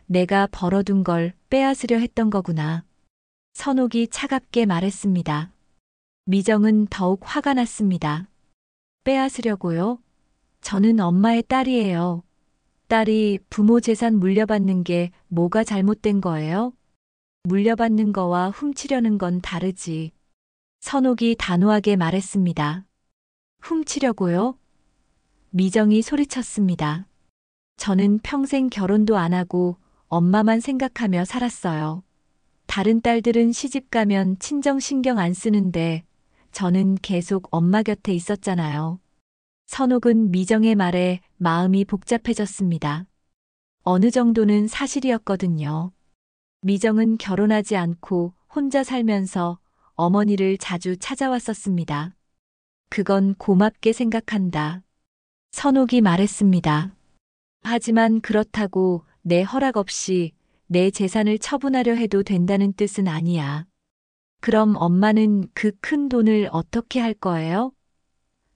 내가 벌어둔 걸 빼앗으려 했던 거구나. 선옥이 차갑게 말했습니다. 미정은 더욱 화가 났습니다. 빼앗으려고요? 저는 엄마의 딸이에요. 딸이 부모 재산 물려받는 게 뭐가 잘못된 거예요? 물려받는 거와 훔치려는 건 다르지. 선옥이 단호하게 말했습니다. 훔치려고요? 미정이 소리쳤습니다. 저는 평생 결혼도 안 하고 엄마만 생각하며 살았어요. 다른 딸들은 시집 가면 친정 신경 안 쓰는데 저는 계속 엄마 곁에 있었잖아요. 선옥은 미정의 말에 마음이 복잡해졌습니다. 어느 정도는 사실이었거든요. 미정은 결혼하지 않고 혼자 살면서 어머니를 자주 찾아왔었습니다. 그건 고맙게 생각한다. 선옥이 말했습니다. 하지만 그렇다고 내 허락 없이 내 재산을 처분하려 해도 된다는 뜻은 아니야. 그럼 엄마는 그 큰 돈을 어떻게 할 거예요?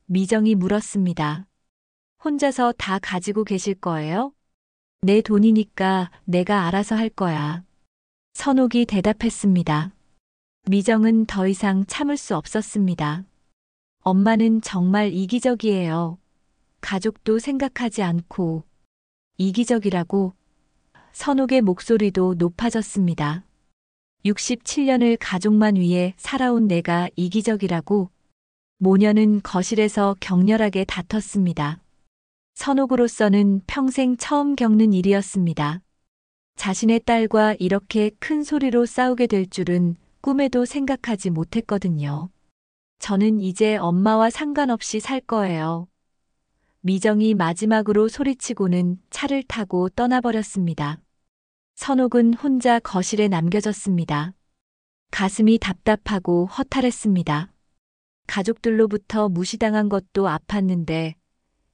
미정이 물었습니다. 혼자서 다 가지고 계실 거예요? 내 돈이니까 내가 알아서 할 거야. 선옥이 대답했습니다. 미정은 더 이상 참을 수 없었습니다. 엄마는 정말 이기적이에요. 가족도 생각하지 않고. 이기적이라고? 선옥의 목소리도 높아졌습니다. 67년을 가족만 위해 살아온 내가 이기적이라고? 모녀는 거실에서 격렬하게 다퉜습니다. 선옥으로서는 평생 처음 겪는 일이었습니다. 자신의 딸과 이렇게 큰 소리로 싸우게 될 줄은 꿈에도 생각하지 못했거든요. 저는 이제 엄마와 상관없이 살 거예요. 미정이 마지막으로 소리치고는 차를 타고 떠나버렸습니다. 선옥은 혼자 거실에 남겨졌습니다. 가슴이 답답하고 허탈했습니다. 가족들로부터 무시당한 것도 아팠는데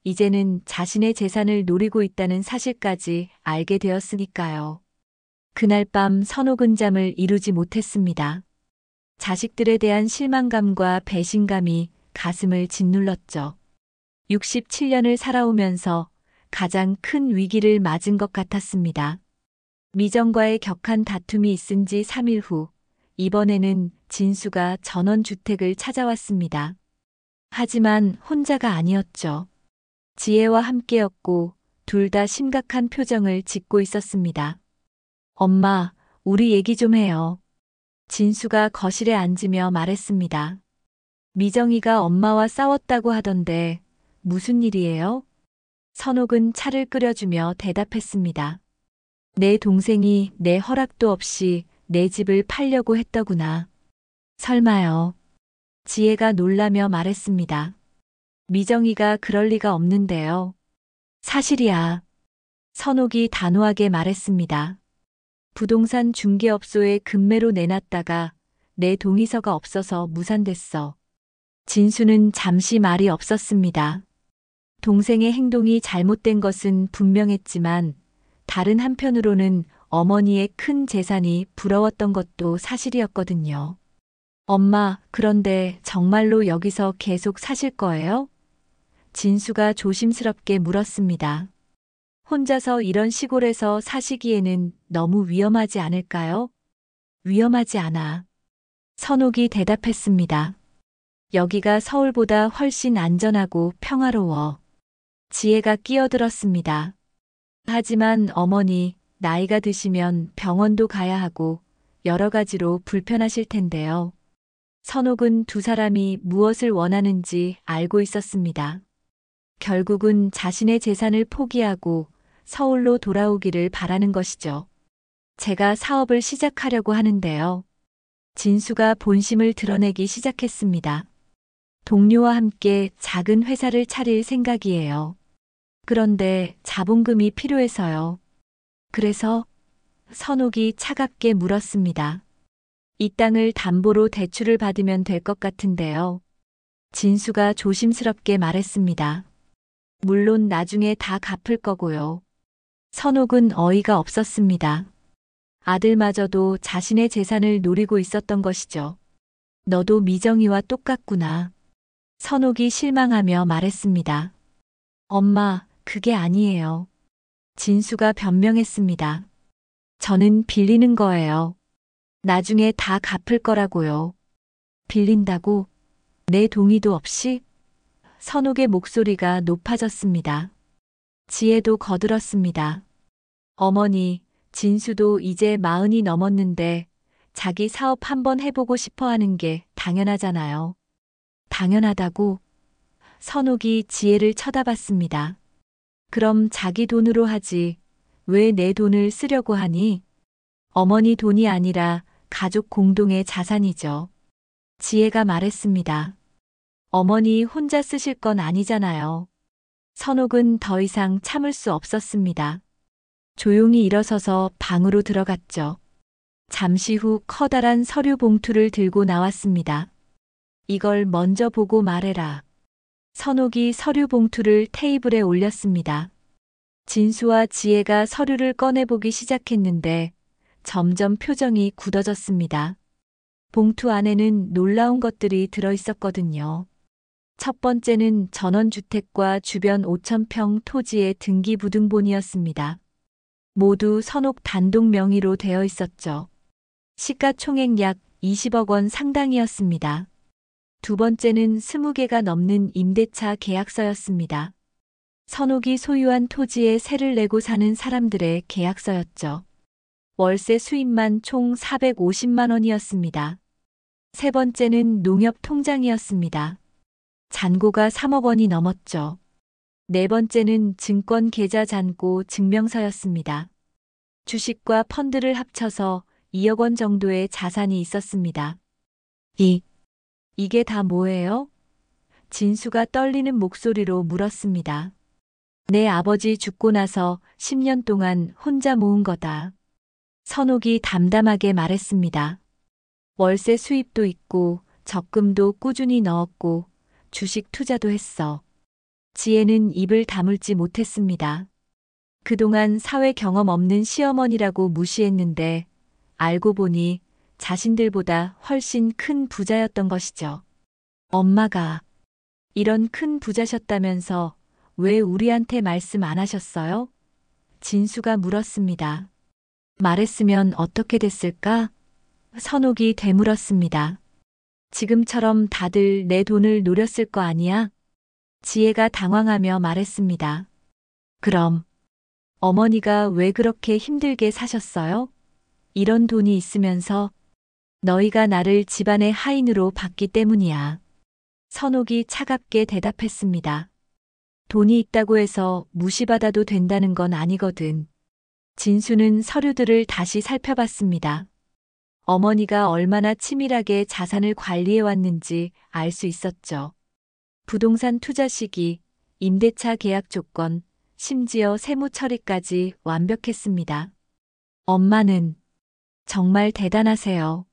이제는 자신의 재산을 노리고 있다는 사실까지 알게 되었으니까요. 그날 밤 선옥은 잠을 이루지 못했습니다. 자식들에 대한 실망감과 배신감이 가슴을 짓눌렀죠. 67년을 살아오면서 가장 큰 위기를 맞은 것 같았습니다. 미정과의 격한 다툼이 있은 지 3일 후, 이번에는 진수가 전원주택을 찾아왔습니다. 하지만 혼자가 아니었죠. 지혜와 함께였고 둘 다 심각한 표정을 짓고 있었습니다. 엄마, 우리 얘기 좀 해요. 진수가 거실에 앉으며 말했습니다. 미정이가 엄마와 싸웠다고 하던데 무슨 일이에요? 선옥은 차를 끓여주며 대답했습니다. 내 동생이 내 허락도 없이 내 집을 팔려고 했더구나. 설마요. 지혜가 놀라며 말했습니다. 미정이가 그럴 리가 없는데요. 사실이야. 선옥이 단호하게 말했습니다. 부동산 중개업소에 금매로 내놨다가 내 동의서가 없어서 무산됐어. 진수는 잠시 말이 없었습니다. 동생의 행동이 잘못된 것은 분명했지만 다른 한편으로는 어머니의 큰 재산이 부러웠던 것도 사실이었거든요. 엄마, 그런데 정말로 여기서 계속 사실 거예요? 진수가 조심스럽게 물었습니다. 혼자서 이런 시골에서 사시기에는 너무 위험하지 않을까요? 위험하지 않아. 선옥이 대답했습니다. 여기가 서울보다 훨씬 안전하고 평화로워. 지혜가 끼어들었습니다. 하지만 어머니, 나이가 드시면 병원도 가야 하고 여러 가지로 불편하실 텐데요. 선옥은 두 사람이 무엇을 원하는지 알고 있었습니다. 결국은 자신의 재산을 포기하고 서울로 돌아오기를 바라는 것이죠. 제가 사업을 시작하려고 하는데요. 진수가 본심을 드러내기 시작했습니다. 동료와 함께 작은 회사를 차릴 생각이에요. 그런데 자본금이 필요해서요. 그래서 선옥이 차갑게 물었습니다. 이 땅을 담보로 대출을 받으면 될 것 같은데요. 진수가 조심스럽게 말했습니다. 물론 나중에 다 갚을 거고요. 선옥은 어이가 없었습니다. 아들마저도 자신의 재산을 노리고 있었던 것이죠. 너도 미정이와 똑같구나. 선옥이 실망하며 말했습니다. 엄마, 그게 아니에요. 진수가 변명했습니다. 저는 빌리는 거예요. 나중에 다 갚을 거라고요. 빌린다고? 내 동의도 없이? 선옥의 목소리가 높아졌습니다. 지혜도 거들었습니다. 어머니, 진수도 이제 40이 넘었는데 자기 사업 한번 해보고 싶어 하는 게 당연하잖아요. 당연하다고? 선옥이 지혜를 쳐다봤습니다. 그럼 자기 돈으로 하지. 왜 내 돈을 쓰려고 하니? 어머니 돈이 아니라 가족 공동의 자산이죠. 지혜가 말했습니다. 어머니 혼자 쓰실 건 아니잖아요. 선옥은 더 이상 참을 수 없었습니다. 조용히 일어서서 방으로 들어갔죠. 잠시 후 커다란 서류 봉투를 들고 나왔습니다. 이걸 먼저 보고 말해라. 선옥이 서류 봉투를 테이블에 올렸습니다. 진수와 지혜가 서류를 꺼내보기 시작했는데 점점 표정이 굳어졌습니다. 봉투 안에는 놀라운 것들이 들어있었거든요. 첫 번째는 전원주택과 주변 5,000평 토지의 등기부등본이었습니다. 모두 선옥 단독 명의로 되어 있었죠. 시가총액 약 20억 원 상당이었습니다. 두 번째는 20개가 넘는 임대차 계약서였습니다. 선옥이 소유한 토지에 세를 내고 사는 사람들의 계약서였죠. 월세 수입만 총 450만 원이었습니다. 세 번째는 농협 통장이었습니다. 잔고가 3억 원이 넘었죠. 네 번째는 증권 계좌 잔고 증명서였습니다. 주식과 펀드를 합쳐서 2억 원 정도의 자산이 있었습니다. 이게 다 뭐예요? 진수가 떨리는 목소리로 물었습니다. 내 아버지 죽고 나서 10년 동안 혼자 모은 거다. 선옥이 담담하게 말했습니다. 월세 수입도 있고 적금도 꾸준히 넣었고 주식 투자도 했어. 지혜는 입을 다물지 못했습니다. 그동안 사회 경험 없는 시어머니라고 무시했는데 알고 보니 자신들보다 훨씬 큰 부자였던 것이죠. 엄마가 이런 큰 부자셨다면서 왜 우리한테 말씀 안 하셨어요? 진수가 물었습니다. 말했으면 어떻게 됐을까? 선옥이 되물었습니다. 지금처럼 다들 내 돈을 노렸을 거 아니야? 지혜가 당황하며 말했습니다. 그럼 어머니가 왜 그렇게 힘들게 사셨어요? 이런 돈이 있으면서 너희가 나를 집안의 하인으로 봤기 때문이야. 선옥이 차갑게 대답했습니다. 돈이 있다고 해서 무시받아도 된다는 건 아니거든. 진수는 서류들을 다시 살펴봤습니다. 어머니가 얼마나 치밀하게 자산을 관리해 왔는지 알 수 있었죠. 부동산 투자 시기, 임대차 계약 조건, 심지어 세무 처리까지 완벽했습니다. 엄마는 정말 대단하세요.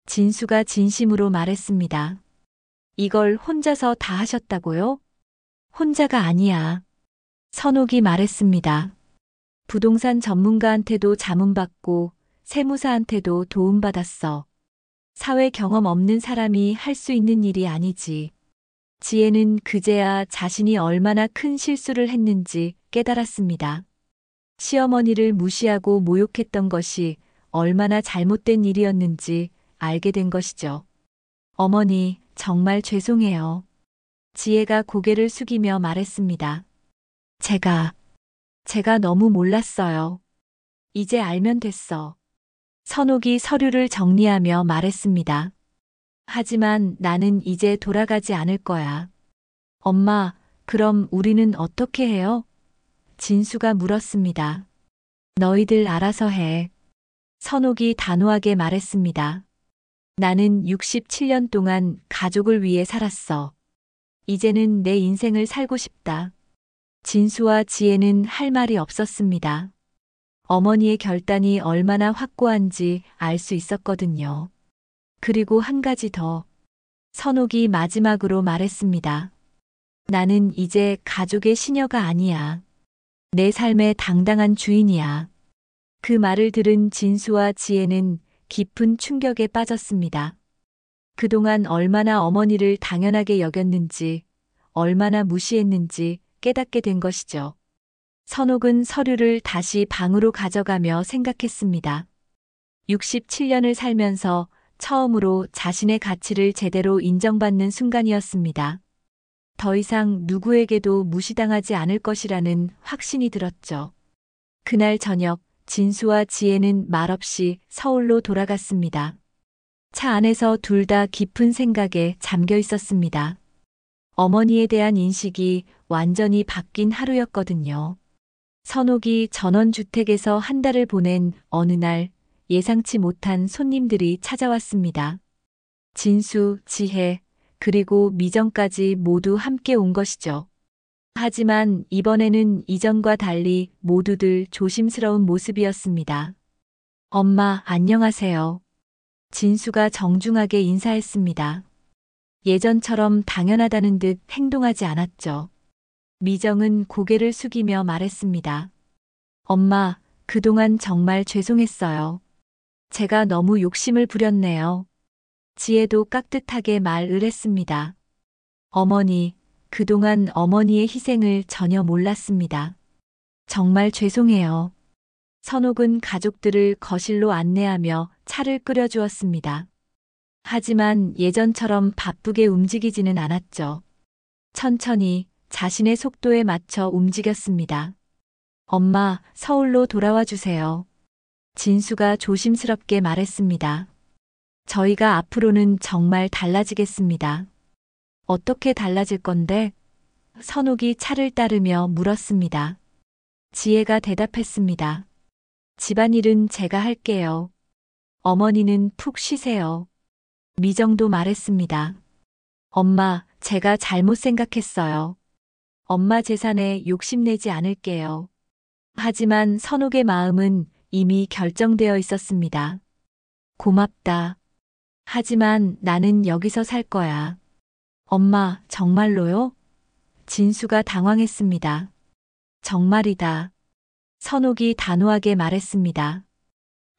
진수가 진심으로 말했습니다. 이걸 혼자서 다 하셨다고요? 혼자가 아니야. 선옥이 말했습니다. 부동산 전문가한테도 자문받고 세무사한테도 도움받았어. 사회 경험 없는 사람이 할 수 있는 일이 아니지. 지혜는 그제야 자신이 얼마나 큰 실수를 했는지 깨달았습니다. 시어머니를 무시하고 모욕했던 것이 얼마나 잘못된 일이었는지 알게 된 것이죠. 어머니, 정말 죄송해요. 지혜가 고개를 숙이며 말했습니다. 제가 너무 몰랐어요. 이제 알면 됐어. 선옥이 서류를 정리하며 말했습니다. 하지만 나는 이제 돌아가지 않을 거야. 엄마, 그럼 우리는 어떻게 해요? 진수가 물었습니다. 너희들 알아서 해. 선옥이 단호하게 말했습니다. 나는 67년 동안 가족을 위해 살았어. 이제는 내 인생을 살고 싶다. 진수와 지혜는 할 말이 없었습니다. 어머니의 결단이 얼마나 확고한지 알 수 있었거든요. 그리고 한 가지 더. 선옥이 마지막으로 말했습니다. 나는 이제 가족의 시녀가 아니야. 내 삶의 당당한 주인이야. 그 말을 들은 진수와 지혜는 깊은 충격에 빠졌습니다. 그동안 얼마나 어머니를 당연하게 여겼는지, 얼마나 무시했는지 깨닫게 된 것이죠. 선옥은 서류를 다시 방으로 가져가며 생각했습니다. 67년을 살면서 처음으로 자신의 가치를 제대로 인정받는 순간이었습니다. 더 이상 누구에게도 무시당하지 않을 것이라는 확신이 들었죠. 그날 저녁 진수와 지혜는 말없이 서울로 돌아갔습니다. 차 안에서 둘 다 깊은 생각에 잠겨 있었습니다. 어머니에 대한 인식이 완전히 바뀐 하루였거든요. 선옥이 전원주택에서 한 달을 보낸 어느 날 예상치 못한 손님들이 찾아왔습니다. 진수, 지혜, 그리고 미정까지 모두 함께 온 것이죠. 하지만 이번에는 이전과 달리 모두들 조심스러운 모습이었습니다. 엄마, 안녕하세요. 진수가 정중하게 인사했습니다. 예전처럼 당연하다는 듯 행동하지 않았죠. 미정은 고개를 숙이며 말했습니다. 엄마, 그동안 정말 죄송했어요. 제가 너무 욕심을 부렸네요. 지혜도 깍듯하게 말을 했습니다. 어머니, 그동안 어머니의 희생을 전혀 몰랐습니다. 정말 죄송해요. 선옥은 가족들을 거실로 안내하며 차를 끓여주었습니다. 하지만 예전처럼 바쁘게 움직이지는 않았죠. 천천히 자신의 속도에 맞춰 움직였습니다. 엄마, 서울로 돌아와 주세요. 진수가 조심스럽게 말했습니다. 저희가 앞으로는 정말 달라지겠습니다. 어떻게 달라질 건데? 선옥이 차를 따르며 물었습니다. 지혜가 대답했습니다. 집안일은 제가 할게요. 어머니는 푹 쉬세요. 미정도 말했습니다. 엄마, 제가 잘못 생각했어요. 엄마 재산에 욕심내지 않을게요. 하지만 선옥의 마음은 이미 결정되어 있었습니다. 고맙다. 하지만 나는 여기서 살 거야. 엄마, 정말로요? 진수가 당황했습니다. 정말이다. 선옥이 단호하게 말했습니다.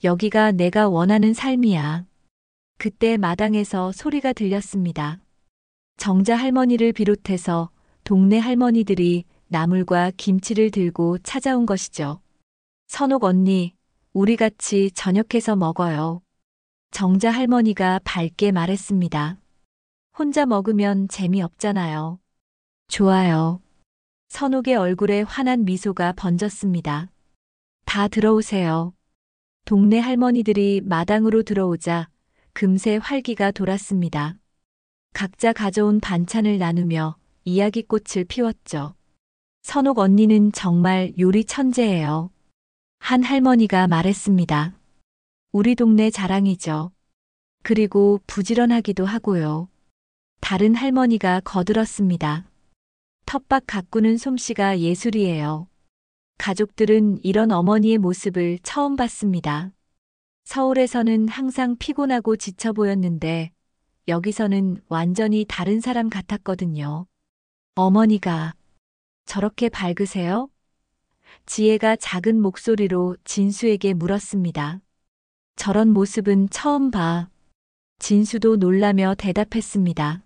여기가 내가 원하는 삶이야. 그때 마당에서 소리가 들렸습니다. 정자 할머니를 비롯해서 동네 할머니들이 나물과 김치를 들고 찾아온 것이죠. 선옥 언니, 우리 같이 저녁해서 먹어요. 정자 할머니가 밝게 말했습니다. 혼자 먹으면 재미없잖아요. 좋아요. 선옥의 얼굴에 환한 미소가 번졌습니다. 다 들어오세요. 동네 할머니들이 마당으로 들어오자 금세 활기가 돌았습니다. 각자 가져온 반찬을 나누며 이야기꽃을 피웠죠. 선옥 언니는 정말 요리 천재예요. 한 할머니가 말했습니다. 우리 동네 자랑이죠. 그리고 부지런하기도 하고요. 다른 할머니가 거들었습니다. 텃밭 가꾸는 솜씨가 예술이에요. 가족들은 이런 어머니의 모습을 처음 봤습니다. 서울에서는 항상 피곤하고 지쳐 보였는데 여기서는 완전히 다른 사람 같았거든요. 어머니가 저렇게 밝으세요? 지혜가 작은 목소리로 진수에게 물었습니다. 저런 모습은 처음 봐. 진수도 놀라며 대답했습니다.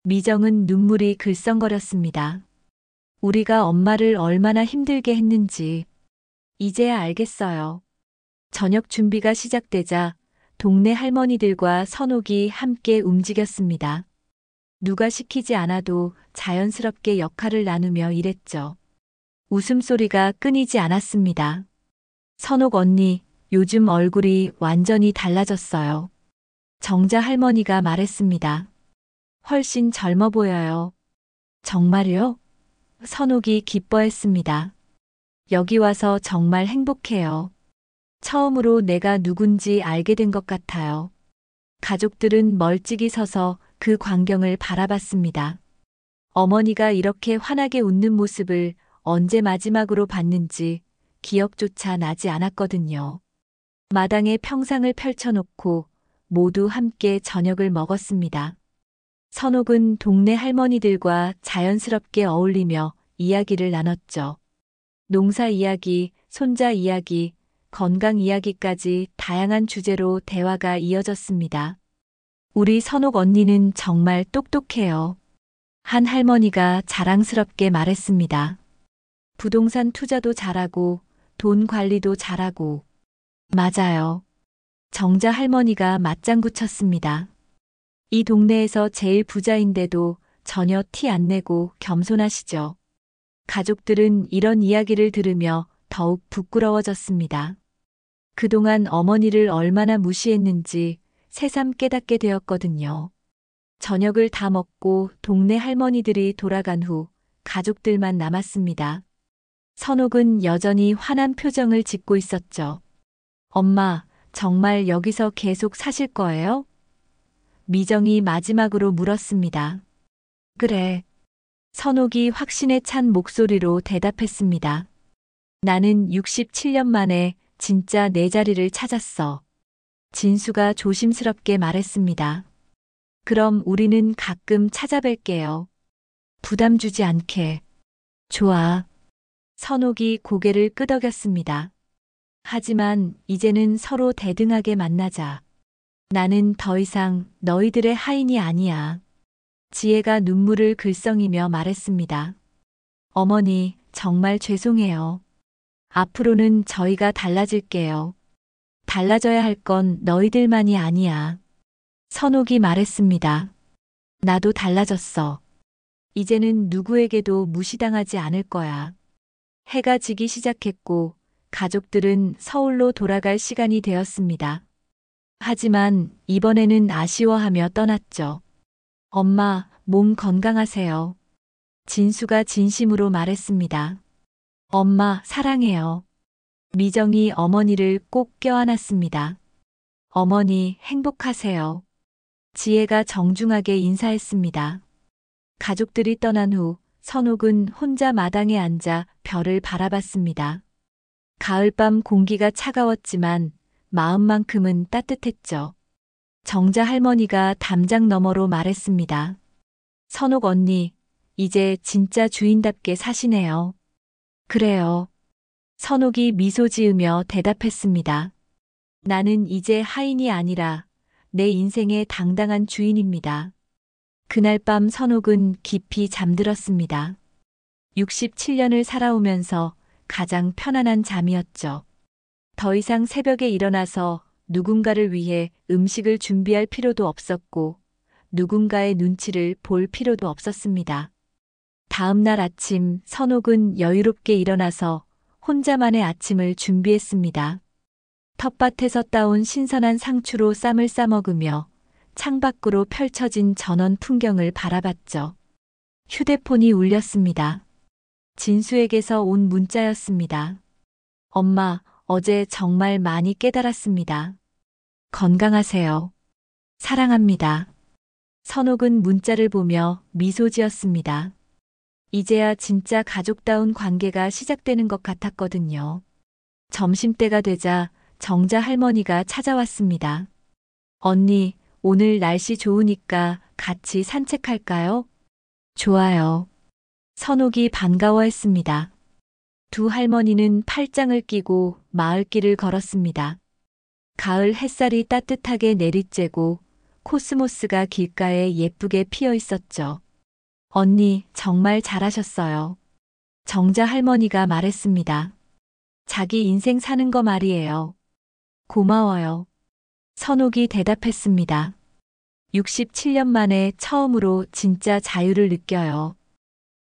미정은 눈물이 글썽거렸습니다. 우리가 엄마를 얼마나 힘들게 했는지 이제야 알겠어요. 저녁 준비가 시작되자 동네 할머니들과 선옥이 함께 움직였습니다. 누가 시키지 않아도 자연스럽게 역할을 나누며 일했죠. 웃음소리가 끊이지 않았습니다. 선옥 언니, 요즘 얼굴이 완전히 달라졌어요. 정자 할머니가 말했습니다. 훨씬 젊어 보여요. 정말요? 선옥이 기뻐했습니다. 여기 와서 정말 행복해요. 처음으로 내가 누군지 알게 된 것 같아요. 가족들은 멀찍이 서서 그 광경을 바라봤습니다. 어머니가 이렇게 환하게 웃는 모습을 언제 마지막으로 봤는지 기억조차 나지 않았거든요. 마당에 평상을 펼쳐놓고 모두 함께 저녁을 먹었습니다. 선옥은 동네 할머니들과 자연스럽게 어울리며 이야기를 나눴죠. 농사 이야기, 손자 이야기, 건강 이야기까지 다양한 주제로 대화가 이어졌습니다. 우리 선옥 언니는 정말 똑똑해요. 한 할머니가 자랑스럽게 말했습니다. 부동산 투자도 잘하고 돈 관리도 잘하고. 맞아요. 정자 할머니가 맞장구 쳤습니다. 이 동네에서 제일 부자인데도 전혀 티 안 내고 겸손하시죠. 가족들은 이런 이야기를 들으며 더욱 부끄러워졌습니다. 그동안 어머니를 얼마나 무시했는지 새삼 깨닫게 되었거든요. 저녁을 다 먹고 동네 할머니들이 돌아간 후 가족들만 남았습니다. 선옥은 여전히 환한 표정을 짓고 있었죠. 엄마, 정말 여기서 계속 사실 거예요? 미정이 마지막으로 물었습니다. 그래. 선옥이 확신에 찬 목소리로 대답했습니다. 나는 67년 만에 진짜 내 자리를 찾았어. 진수가 조심스럽게 말했습니다. 그럼 우리는 가끔 찾아뵐게요. 부담 주지 않게. 좋아. 선옥이 고개를 끄덕였습니다. 하지만 이제는 서로 대등하게 만나자. 나는 더 이상 너희들의 하인이 아니야. 지혜가 눈물을 글썽이며 말했습니다. 어머니, 정말 죄송해요. 앞으로는 저희가 달라질게요. 달라져야 할 건 너희들만이 아니야. 선옥이 말했습니다. 나도 달라졌어. 이제는 누구에게도 무시당하지 않을 거야. 해가 지기 시작했고 가족들은 서울로 돌아갈 시간이 되었습니다. 하지만 이번에는 아쉬워하며 떠났죠. 엄마, 몸 건강하세요. 진수가 진심으로 말했습니다. 엄마, 사랑해요. 미정이 어머니를 꼭 껴안았습니다. 어머니, 행복하세요. 지혜가 정중하게 인사했습니다. 가족들이 떠난 후 선옥은 혼자 마당에 앉아 별을 바라봤습니다. 가을밤 공기가 차가웠지만 마음만큼은 따뜻했죠. 정자 할머니가 담장 너머로 말했습니다. 선옥 언니, 이제 진짜 주인답게 사시네요. 그래요. 선옥이 미소 지으며 대답했습니다. 나는 이제 하인이 아니라 내 인생의 당당한 주인입니다. 그날 밤 선옥은 깊이 잠들었습니다. 67년을 살아오면서 가장 편안한 잠이었죠. 더 이상 새벽에 일어나서 누군가를 위해 음식을 준비할 필요도 없었고 누군가의 눈치를 볼 필요도 없었습니다. 다음 날 아침 선옥은 여유롭게 일어나서 혼자만의 아침을 준비했습니다. 텃밭에서 따온 신선한 상추로 쌈을 싸먹으며 창밖으로 펼쳐진 전원 풍경을 바라봤죠. 휴대폰이 울렸습니다. 진수에게서 온 문자였습니다. 엄마, 어제 정말 많이 깨달았습니다. 건강하세요. 사랑합니다. 선옥은 문자를 보며 미소 지었습니다. 이제야 진짜 가족다운 관계가 시작되는 것 같았거든요. 점심때가 되자 정자 할머니가 찾아왔습니다. 언니, 오늘 날씨 좋으니까 같이 산책할까요? 좋아요. 선옥이 반가워했습니다. 두 할머니는 팔짱을 끼고 마을길을 걸었습니다. 가을 햇살이 따뜻하게 내리쬐고 코스모스가 길가에 예쁘게 피어 있었죠. 언니, 정말 잘하셨어요. 정자 할머니가 말했습니다. 자기 인생 사는 거 말이에요. 고마워요. 선옥이 대답했습니다. 67년 만에 처음으로 진짜 자유를 느껴요.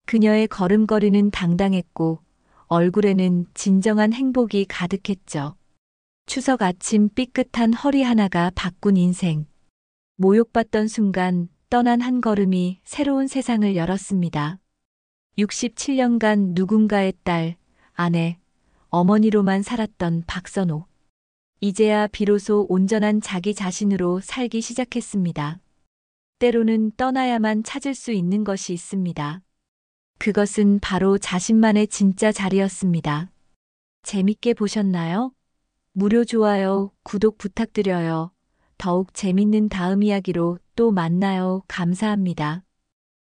그녀의 걸음걸이는 당당했고 얼굴에는 진정한 행복이 가득했죠. 추석 아침 삐끗한 허리 하나가 바꾼 인생. 모욕받던 순간 떠난 한 걸음이 새로운 세상을 열었습니다. 67년간 누군가의 딸, 아내, 어머니로만 살았던 박선옥. 이제야 비로소 온전한 자기 자신으로 살기 시작했습니다. 때로는 떠나야만 찾을 수 있는 것이 있습니다. 그것은 바로 자신만의 진짜 자리였습니다. 재밌게 보셨나요? 무료 좋아요, 구독 부탁드려요. 더욱 재밌는 다음 이야기로 또 만나요. 감사합니다.